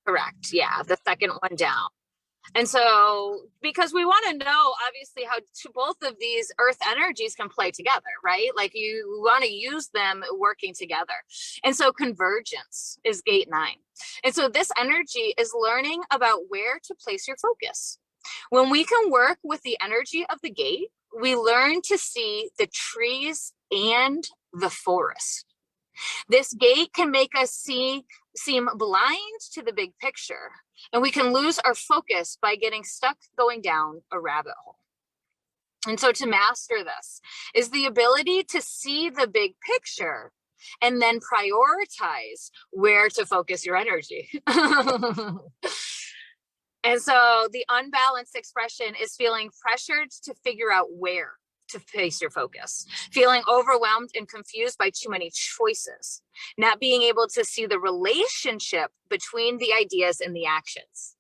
Correct. Yeah, the second one down. And so, because we want to know, obviously, how both of these earth energies can play together, right? Like, you want to use them working together. And so convergence is gate 9. And so this energy is learning about where to place your focus. When we can work with the energy of the gate, we learn to see the trees and the forest. This gate can make us seem blind to the big picture, and we can lose our focus by getting stuck going down a rabbit hole. And so to master this is the ability to see the big picture and then prioritize where to focus your energy. And so the unbalanced expression is feeling pressured to figure out where to place your focus, feeling overwhelmed and confused by too many choices, not being able to see the relationship between the ideas and the actions.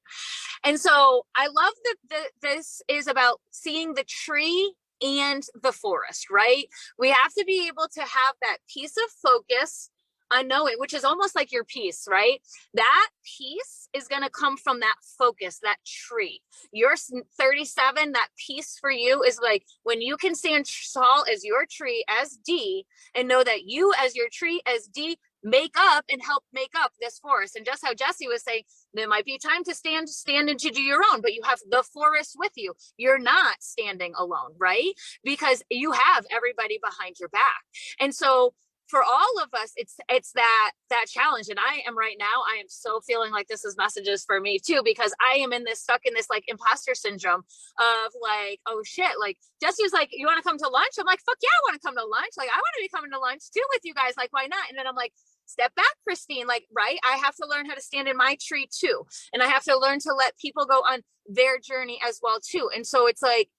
And so I love that this is about seeing the tree and the forest, right? We have to be able to have that piece of focus on knowing, which is almost like your peace, right? That peace is going to come from that focus, that tree. Your 37, that peace for you is like when you can stand tall as your tree as D and know that you as your tree as D make up and help make up this forest. And just how Jesse was saying, there might be time to stand and to do your own, but you have the forest with you. You're not standing alone, right? Because you have everybody behind your back. And so for all of us, it's that challenge. And I am right now, I am so feeling like this is messages for me too, because I am stuck in this like imposter syndrome of like, oh shit, like Jesse was like, you want to come to lunch? I'm like, fuck yeah, I want to come to lunch. Like, I want to be coming to lunch too with you guys. Like, why not? And then I'm like, step back, Christine, like, right? I have to learn how to stand in my tree too. And I have to learn to let people go on their journey as well too. And so it's like,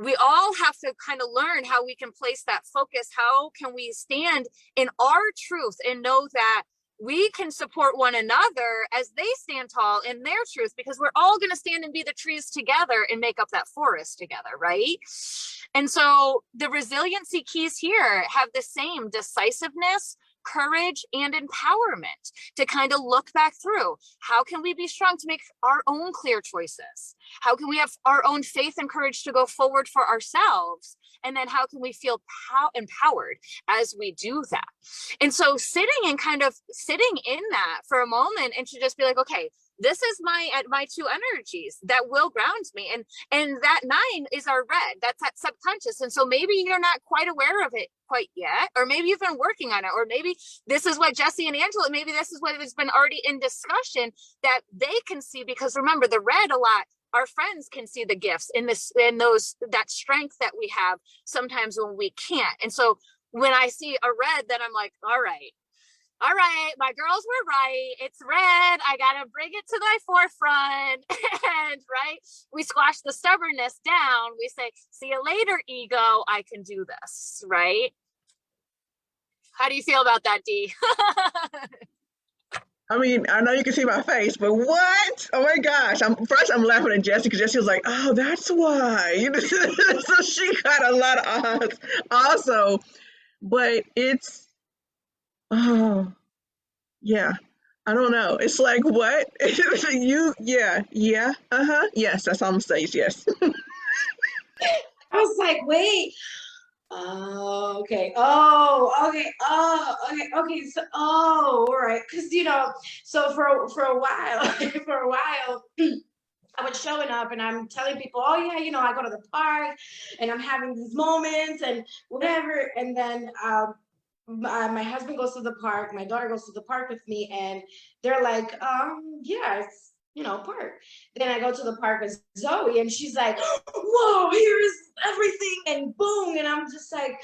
we all have to kind of learn how we can place that focus. How can we stand in our truth and know that we can support one another as they stand tall in their truth, because we're all going to stand and be the trees together and make up that forest together, right? And so the resiliency keys here have the same decisiveness, courage, and empowerment to kind of look back through. How can we be strong to make our own clear choices? How can we have our own faith and courage to go forward for ourselves? And then how can we feel empowered as we do that? And so sitting in that for a moment and to just be like, okay, this is my two energies that will ground me. And that 9 is our red. That's that subconscious. And so maybe you're not quite aware of it quite yet, or maybe you've been working on it, or maybe this is what Jesse and Angela, maybe this is what has been already in discussion that they can see, because remember the red a lot, our friends can see the gifts in that strength that we have sometimes when we can't. And so when I see a red, then I'm like, all right, my girls were right. It's red. I got to bring it to my forefront. And right, we squash the stubbornness down. We say, see you later, ego. I can do this, right? How do you feel about that, Dee? I mean, I know you can see my face, but what? Oh my gosh. I'm laughing at Jessie because Jessie was like, oh, that's why. So she got a lot of odds also. But it's, oh, yeah. I don't know. It's like, what? Yes, that's on stage, yes. I was like, wait. Oh, okay. So, all right. Because, so for a while, I was showing up and I'm telling people, oh yeah, I go to the park and I'm having these moments and whatever. And then my husband goes to the park, my daughter goes to the park with me, and they're like, yeah, it's park. Then I go to the park with Zoe and she's like, whoa, here's everything, and boom. And I'm just like,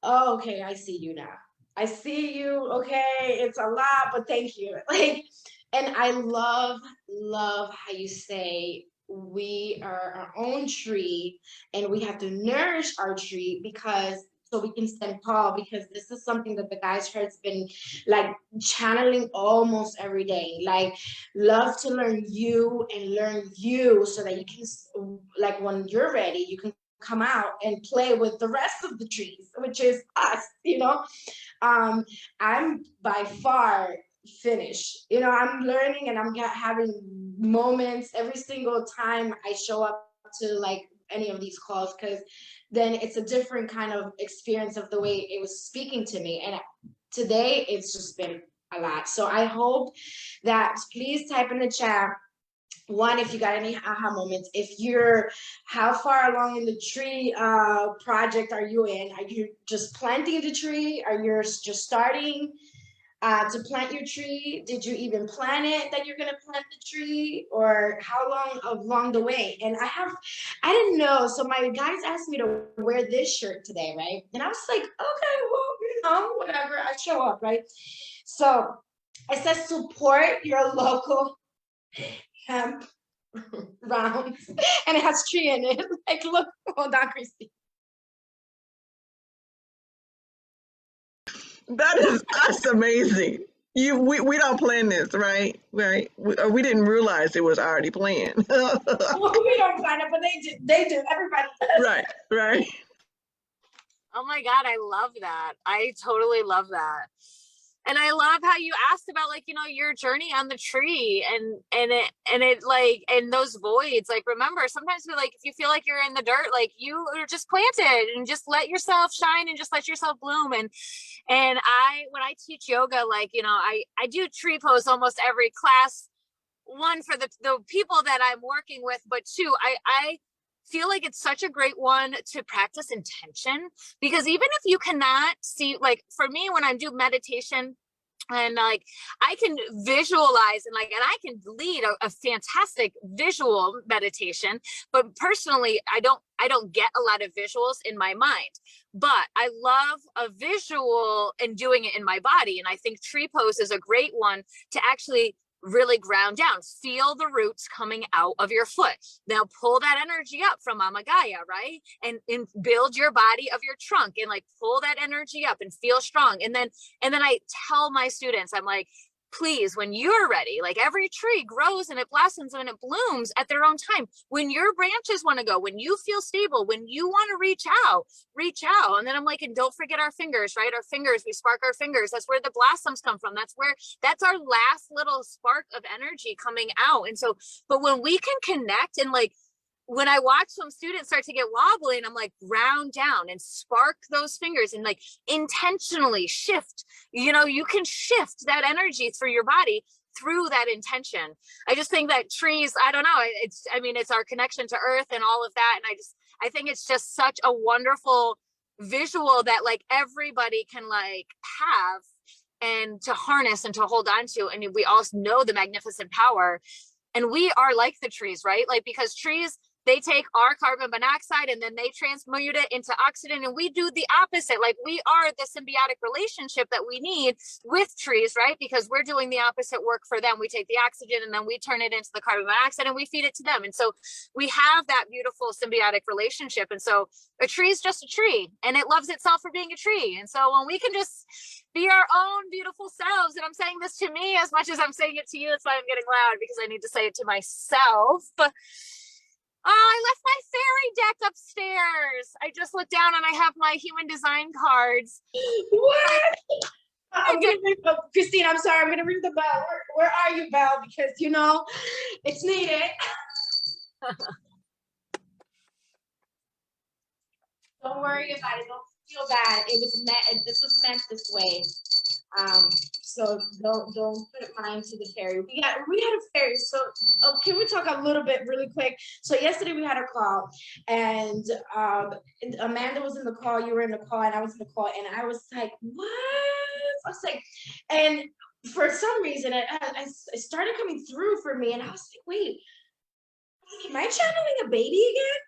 oh, okay, I see you now. I see you. Okay, it's a lot, but thank you. Like, and I love how you say we are our own tree and we have to nourish our tree because so we can stand tall, because this is something that the guys has been like channeling almost every day. Like, love to learn you and learn you so that you can, like, when you're ready, you can come out and play with the rest of the trees, which is us, you know. I'm by far finished. You know, I'm learning and I'm having moments every single time I show up to like any of these calls, because then it's a different kind of experience of the way it was speaking to me. And today it's just been a lot. So I hope that, please type in the chat, one, if you got any aha moments. If you're, how far along in the tree project are you in? Are you just planting the tree? Are you just starting to plant your tree? Did you even plan it that you're gonna plant the tree? Or how long along the way? And I didn't know. So my guys asked me to wear this shirt today, right? And I was like, okay, well, you know, whatever, I show up, right? So it says support your local hemp rounds, and it has tree in it. Like, look, hold on, Christine. That's amazing. We don't plan this, right? Right. We didn't realize it was already planned. Well, we don't plan it, but they do. Everybody does. Right. Oh my God, I love that. I totally love that. And I love how you asked about, like, you know, your journey on the tree and it like, and those voids, like, remember, sometimes we like, if you feel like you're in the dirt, like, you are just planted and just let yourself shine and just let yourself bloom. And when I teach yoga, like, you know, I do tree pose almost every class, one for the people that I'm working with, but two, I feel like it's such a great one to practice intention, because even if you cannot see, like for me, when I do meditation and like I can visualize and I can lead a fantastic visual meditation, but personally I don't get a lot of visuals in my mind, but I love a visual and doing it in my body. And I think tree pose is a great one to actually really ground down, feel the roots coming out of your foot. Now pull that energy up from OMG Queens, right? And build your body of your trunk and like pull that energy up and feel strong. And then I tell my students, I'm like, please, when you're ready, like every tree grows and it blossoms and it blooms at their own time. When your branches want to go, when you feel stable, when you want to reach out. And then I'm like, and don't forget our fingers, right? Our fingers, we spark our fingers. That's where the blossoms come from. That's our last little spark of energy coming out. And so, but when we can connect and like, when I watch some students start to get wobbly and I'm like, ground down and spark those fingers and like intentionally shift, you know, you can shift that energy through your body through that intention. I just think that trees, I don't know, it's our connection to earth and all of that. And I think it's just such a wonderful visual that like everybody can like have and to harness and to hold on to. And we all know the magnificent power. And we are like the trees, right? Like, because trees, they take our carbon monoxide and then they transmute it into oxygen, and we do the opposite. Like, we are the symbiotic relationship that we need with trees, right? Because we're doing the opposite work for them. We take the oxygen and then we turn it into the carbon monoxide and we feed it to them. And so we have that beautiful symbiotic relationship. And so a tree is just a tree and it loves itself for being a tree. And so when we can just be our own beautiful selves, and I'm saying this to me as much as I'm saying it to you, that's why I'm getting loud, because I need to say it to myself. Oh, I left my fairy deck upstairs. I just looked down and I have my human design cards. What? I'm gonna ring the, Christine, I'm sorry, I'm gonna ring the bell. Where are you, Belle? Because you know, it's needed. Don't worry about it. Don't feel bad. It was meant. This was meant this way. So don't put mine to the fairy. We had a fairy. So can we talk a little bit really quick? So yesterday we had a call, and Amanda was in the call. You were in the call, and I was in the call, and I was like, what? I was like, and for some reason, it started coming through for me, and I was like, wait, am I channeling a baby again?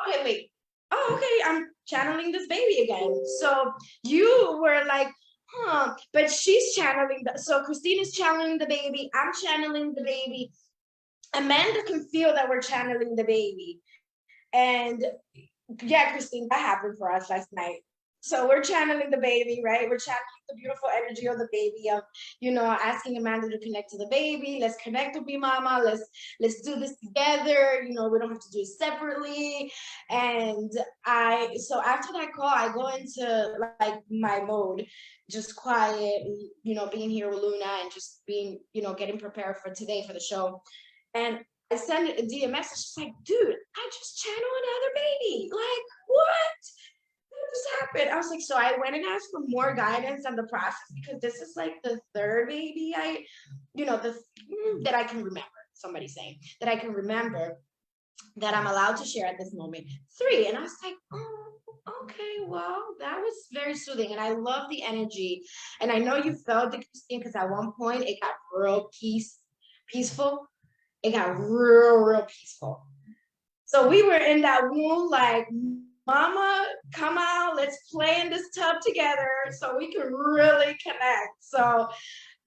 Okay, wait. oh, okay, I'm channeling this baby again. So you were like, huh, but she's channeling so Christine is channeling the baby, I'm channeling the baby. Amanda can feel that we're channeling the baby. And yeah, Christine, that happened for us last night. So we're channeling the baby, right? We're channeling the beautiful energy of the baby, of, you know, asking Amanda to connect to the baby. Let's connect to be mama. Let's do this together. You know, we don't have to do it separately. And so after that call, I go into like my mode, just quiet, you know, being here with Luna and just being, you know, getting prepared for today for the show. And I send a DM message, she's like, dude, I just channeled another baby. Like, what? What just happened? I was like, so I went and asked for more guidance on the process, because this is like the third baby that I can remember, somebody saying, that I can remember that I'm allowed to share at this moment. 3. And I was like, oh, okay, well, that was very soothing. And I love the energy. And I know you felt it, Christine, because at one point it got real peaceful. It got real peaceful. So we were in that womb like, mama, come out, let's play in this tub together so we can really connect. So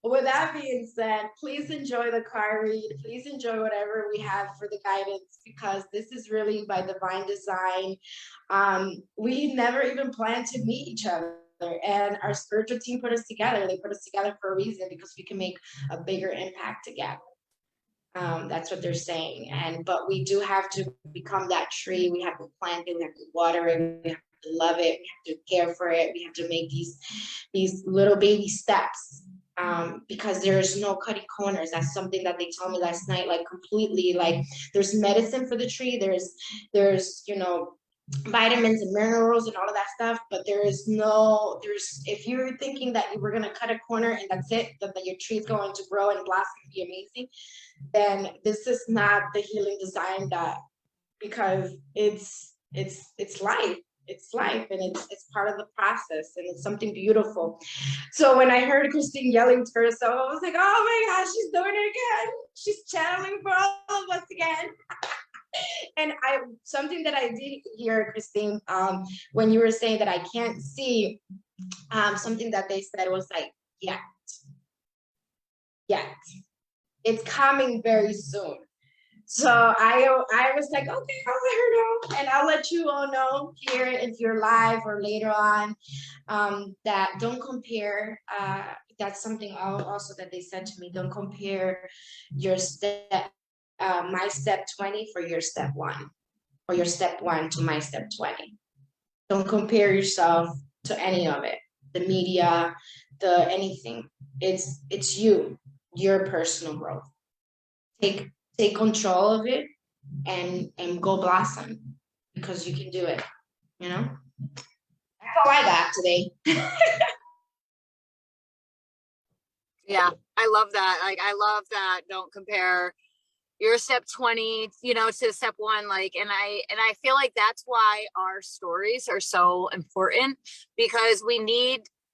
with that being said, please enjoy the card read. Please enjoy whatever we have for the guidance, because this is really by divine design. We never even planned to meet each other. And our spiritual team put us together. They put us together for a reason, because we can make a bigger impact together. That's what they're saying. But we do have to become that tree. We have to plant it, we have to water it, we have to love it, we have to care for it, we have to make these little baby steps. Because there's no cutting corners. That's something that they told me last night, like completely, like there's medicine for the tree, there's you know, vitamins and minerals and all of that stuff, but if you're thinking that you were going to cut a corner and that's it, that your tree is going to grow and blossom and be amazing, then this is not the healing design, because it's life. It's life, and it's part of the process, and it's something beautiful. So when I heard Christine yelling to herself, I was like, oh my gosh, she's doing it again. She's channeling for all of us again. And something that I did hear, Christine, when you were saying that I can't see, something that they said was like, yet. It's coming very soon. So I was like, okay, I'll let her know, and I'll let you all know here if you're live or later on, that don't compare. That's something also that they said to me. Don't compare your my step 20 for your step 1, or your step 1 to my step 20. Don't compare yourself to any of it, the media, anything. It's your personal growth. Take control of it and go blossom, because you can do it, you know? That's all I got today. Yeah, I love that. Like, I love that. Don't compare your step 20, you know, to step 1. Like, and I feel like that's why our stories are so important, because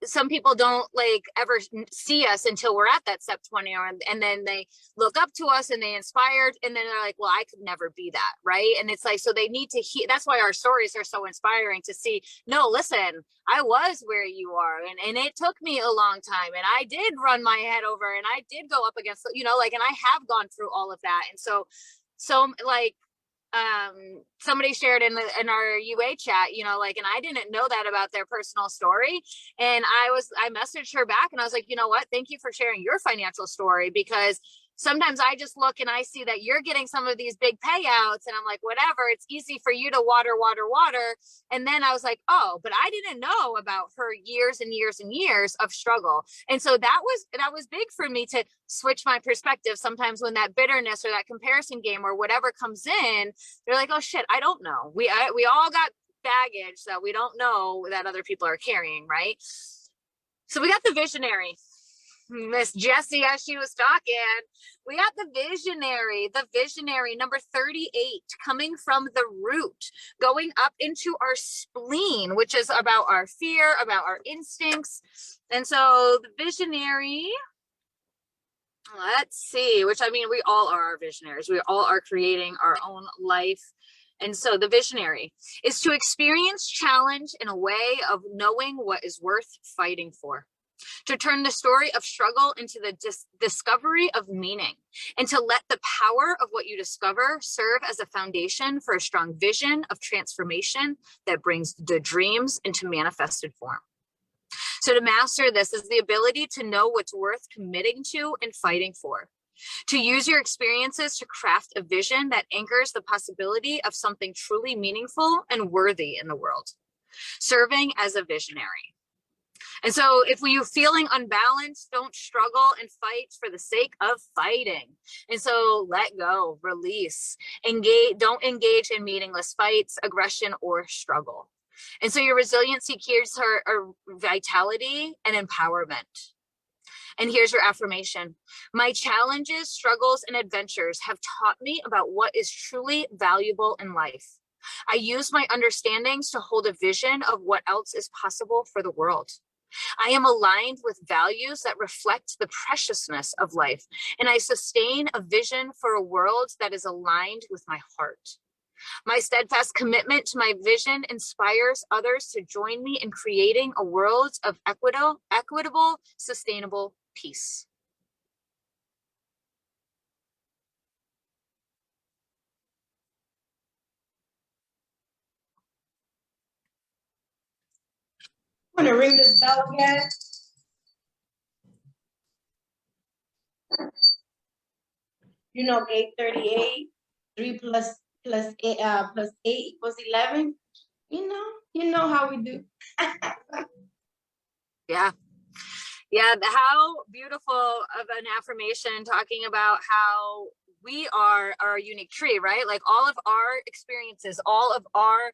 some people don't like ever see us until we're at that step 20, and then they look up to us and they inspired, and then they're like, well, I could never be that, right? And it's like, so they need to hear. That's why our stories are so inspiring, to see, no, listen, I was where you are, and it took me a long time, and I did run my head over, and I did go up against, you know, like, and I have gone through all of that. And so like, somebody shared in our UA chat, you know, like, and I didn't know that about their personal story. And I messaged her back, and I was like, you know what? Thank you for sharing your financial story, because sometimes I just look and I see that you're getting some of these big payouts, and I'm like, whatever, it's easy for you to water. And then I was like, oh, but I didn't know about her years and years and years of struggle. And so that was big for me to switch my perspective. Sometimes when that bitterness or that comparison game or whatever comes in, they're like, oh shit, I don't know. We all got baggage that we don't know that other people are carrying, right? So we got the visionary, Miss Jessie, as she was talking. We got the visionary number 38, coming from the root, going up into our spleen, which is about our fear, about our instincts. And so the visionary, let's see, which, I mean, we all are our visionaries. We all are creating our own life. And so the visionary is to experience challenge in a way of knowing what is worth fighting for, to turn the story of struggle into the discovery of meaning, and to let the power of what you discover serve as a foundation for a strong vision of transformation that brings the dreams into manifested form. So to master this is the ability to know what's worth committing to and fighting for, to use your experiences to craft a vision that anchors the possibility of something truly meaningful and worthy in the world, serving as a visionary. And so if you're feeling unbalanced, don't struggle and fight for the sake of fighting. And so let go, release, engage, don't engage in meaningless fights, aggression, or struggle. And so your resiliency keys are vitality and empowerment. And here's your affirmation. My challenges, struggles, and adventures have taught me about what is truly valuable in life. I use my understandings to hold a vision of what else is possible for the world. I am aligned with values that reflect the preciousness of life, and I sustain a vision for a world that is aligned with my heart. My steadfast commitment to my vision inspires others to join me in creating a world of equitable, sustainable peace. I'm gonna ring this bell again. You know, 8:38, 3 plus 8 equals 11. You know how we do. Yeah. How beautiful of an affirmation, talking about how we are our unique tree, right? Like all of our experiences, all of our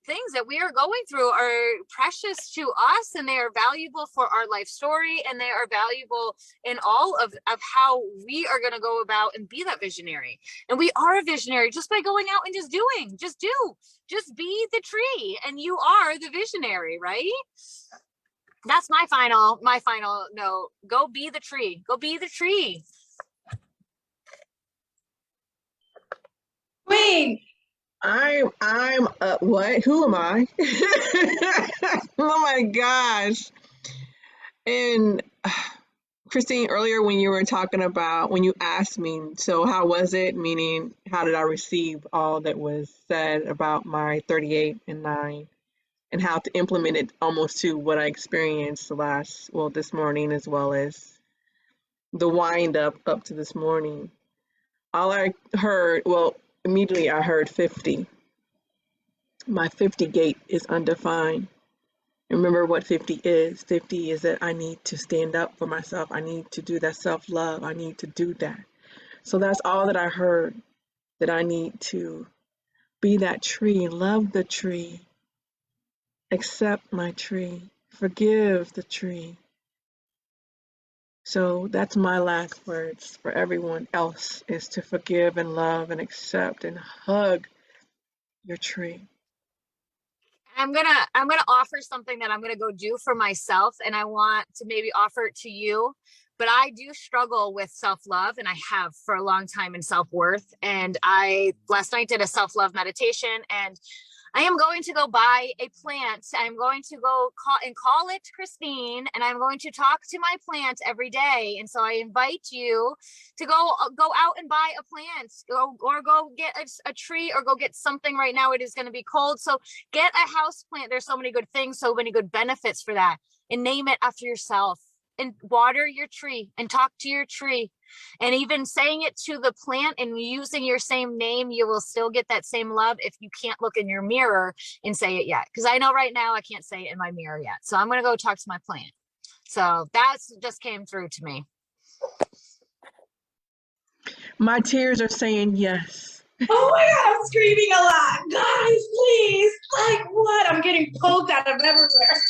things that we are going through are precious to us, and they are valuable for our life story, and they are valuable in all of how we are going to go about and be that visionary. And we are a visionary just by going out and just be the tree, and you are the visionary, right? That's my final note. Go be the tree. Go be the tree. Queen. I'm what? Who am I? Oh my gosh. And Christine, earlier when you were talking about, when you asked me, so how was it? Meaning, how did I receive all that was said about my 38 and 9, and how to implement it almost to what I experienced this morning, as well as the wind up to this morning. All I heard, immediately I heard 50. My 50 gate is undefined. Remember what 50 is. 50 is that I need to stand up for myself. I need to do that self-love. I need to do that. So that's all that I heard, that I need to be that tree, love the tree, accept my tree, forgive the tree. So that's my last words for everyone else, is to forgive and love and accept and hug your tree. I'm gonna offer something that I'm gonna go do for myself, and I want to maybe offer it to you. But I do struggle with self-love, and I have for a long time, in self-worth. And I last night did a self-love meditation, and I am going to go buy a plant. I'm going to go call it Christine, and I'm going to talk to my plant every day. And so I invite you to go out and buy a plant, go get a tree, or go get something. Right now it is going to be cold, so get a house plant. There's so many good things, so many good benefits for that, and name it after yourself, and water your tree and talk to your tree. And even saying it to the plant and using your same name, you will still get that same love if you can't look in your mirror and say it yet. Because I know right now I can't say it in my mirror yet. So I'm going to go talk to my plant. So that's just came through to me. My tears are saying yes. Oh my God, I'm screaming a lot. Guys, please. Like what? I'm getting poked out of everywhere.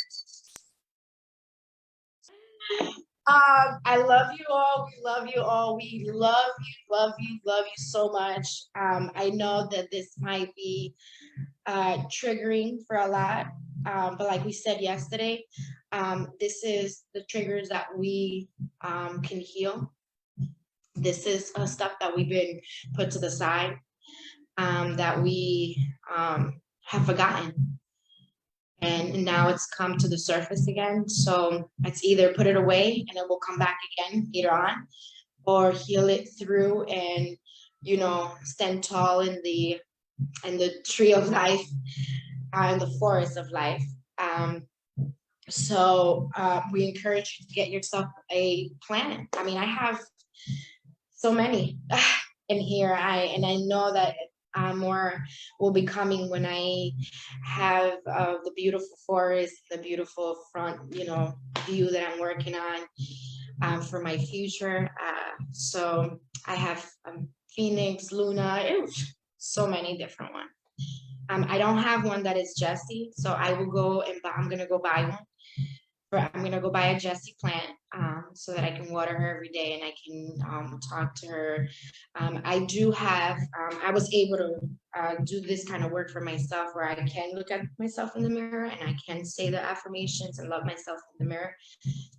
I love you all. We love you all. We love you so much. I know that this might be triggering for a lot, but like we said yesterday, this is the triggers that we can heal. This is stuff that we've been put to the side. that we have forgotten. And now it's come to the surface again. So it's either put it away and it will come back again later on, or heal it through and, you know, stand tall in the tree of life, in the forest of life. So we encourage you to get yourself a plan. I mean, I have so many in here. I know that more will be coming when I have the beautiful forest, the beautiful front, you know, view that I'm working on for my future. So I have Phoenix, Luna, so many different ones. I don't have one that is Jessie, so I will go and I'm gonna go buy one. I'm gonna go buy a Jessie plant so that I can water her every day and I can talk to her. I do have, I was able to do this kind of work for myself where I can look at myself in the mirror and I can say the affirmations and love myself in the mirror.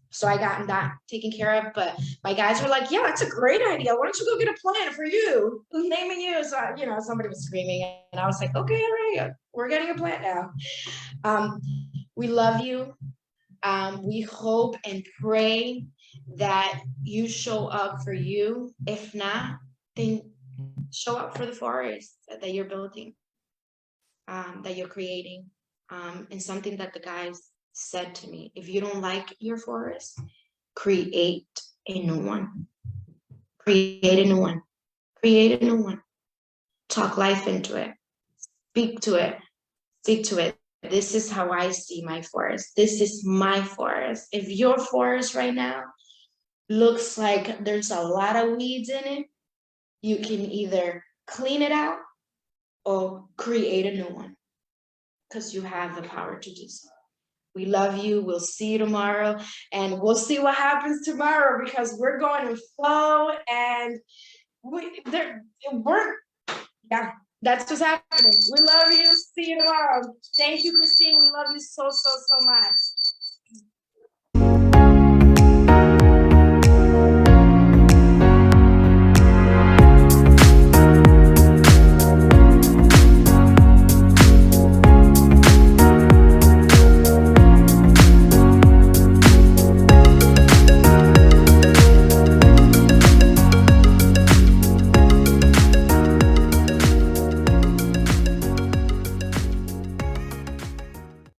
So I got that taken care of, but my guys were like, yeah, that's a great idea. Why don't you go get a plant for you? Who's naming you? So, you know, somebody was screaming and I was like, okay, all right, we're getting a plant now. We love you. We hope and pray that you show up for you. If not, then show up for the forest that you're building, that you're creating. And something that the guys said to me, if you don't like your forest, create a new one. Create a new one. Create a new one. Talk life into it. Speak to it. Speak to it. This is how I see my forest. This is my forest. If your forest right now looks like there's a lot of weeds in it, you can either clean it out or create a new one, because you have the power to do so. We love you. We'll see you tomorrow, and we'll see what happens tomorrow, because we're going to flow, and that's what's happening. We love you. See you tomorrow. Thank you, Christine. We love you so, so, so much.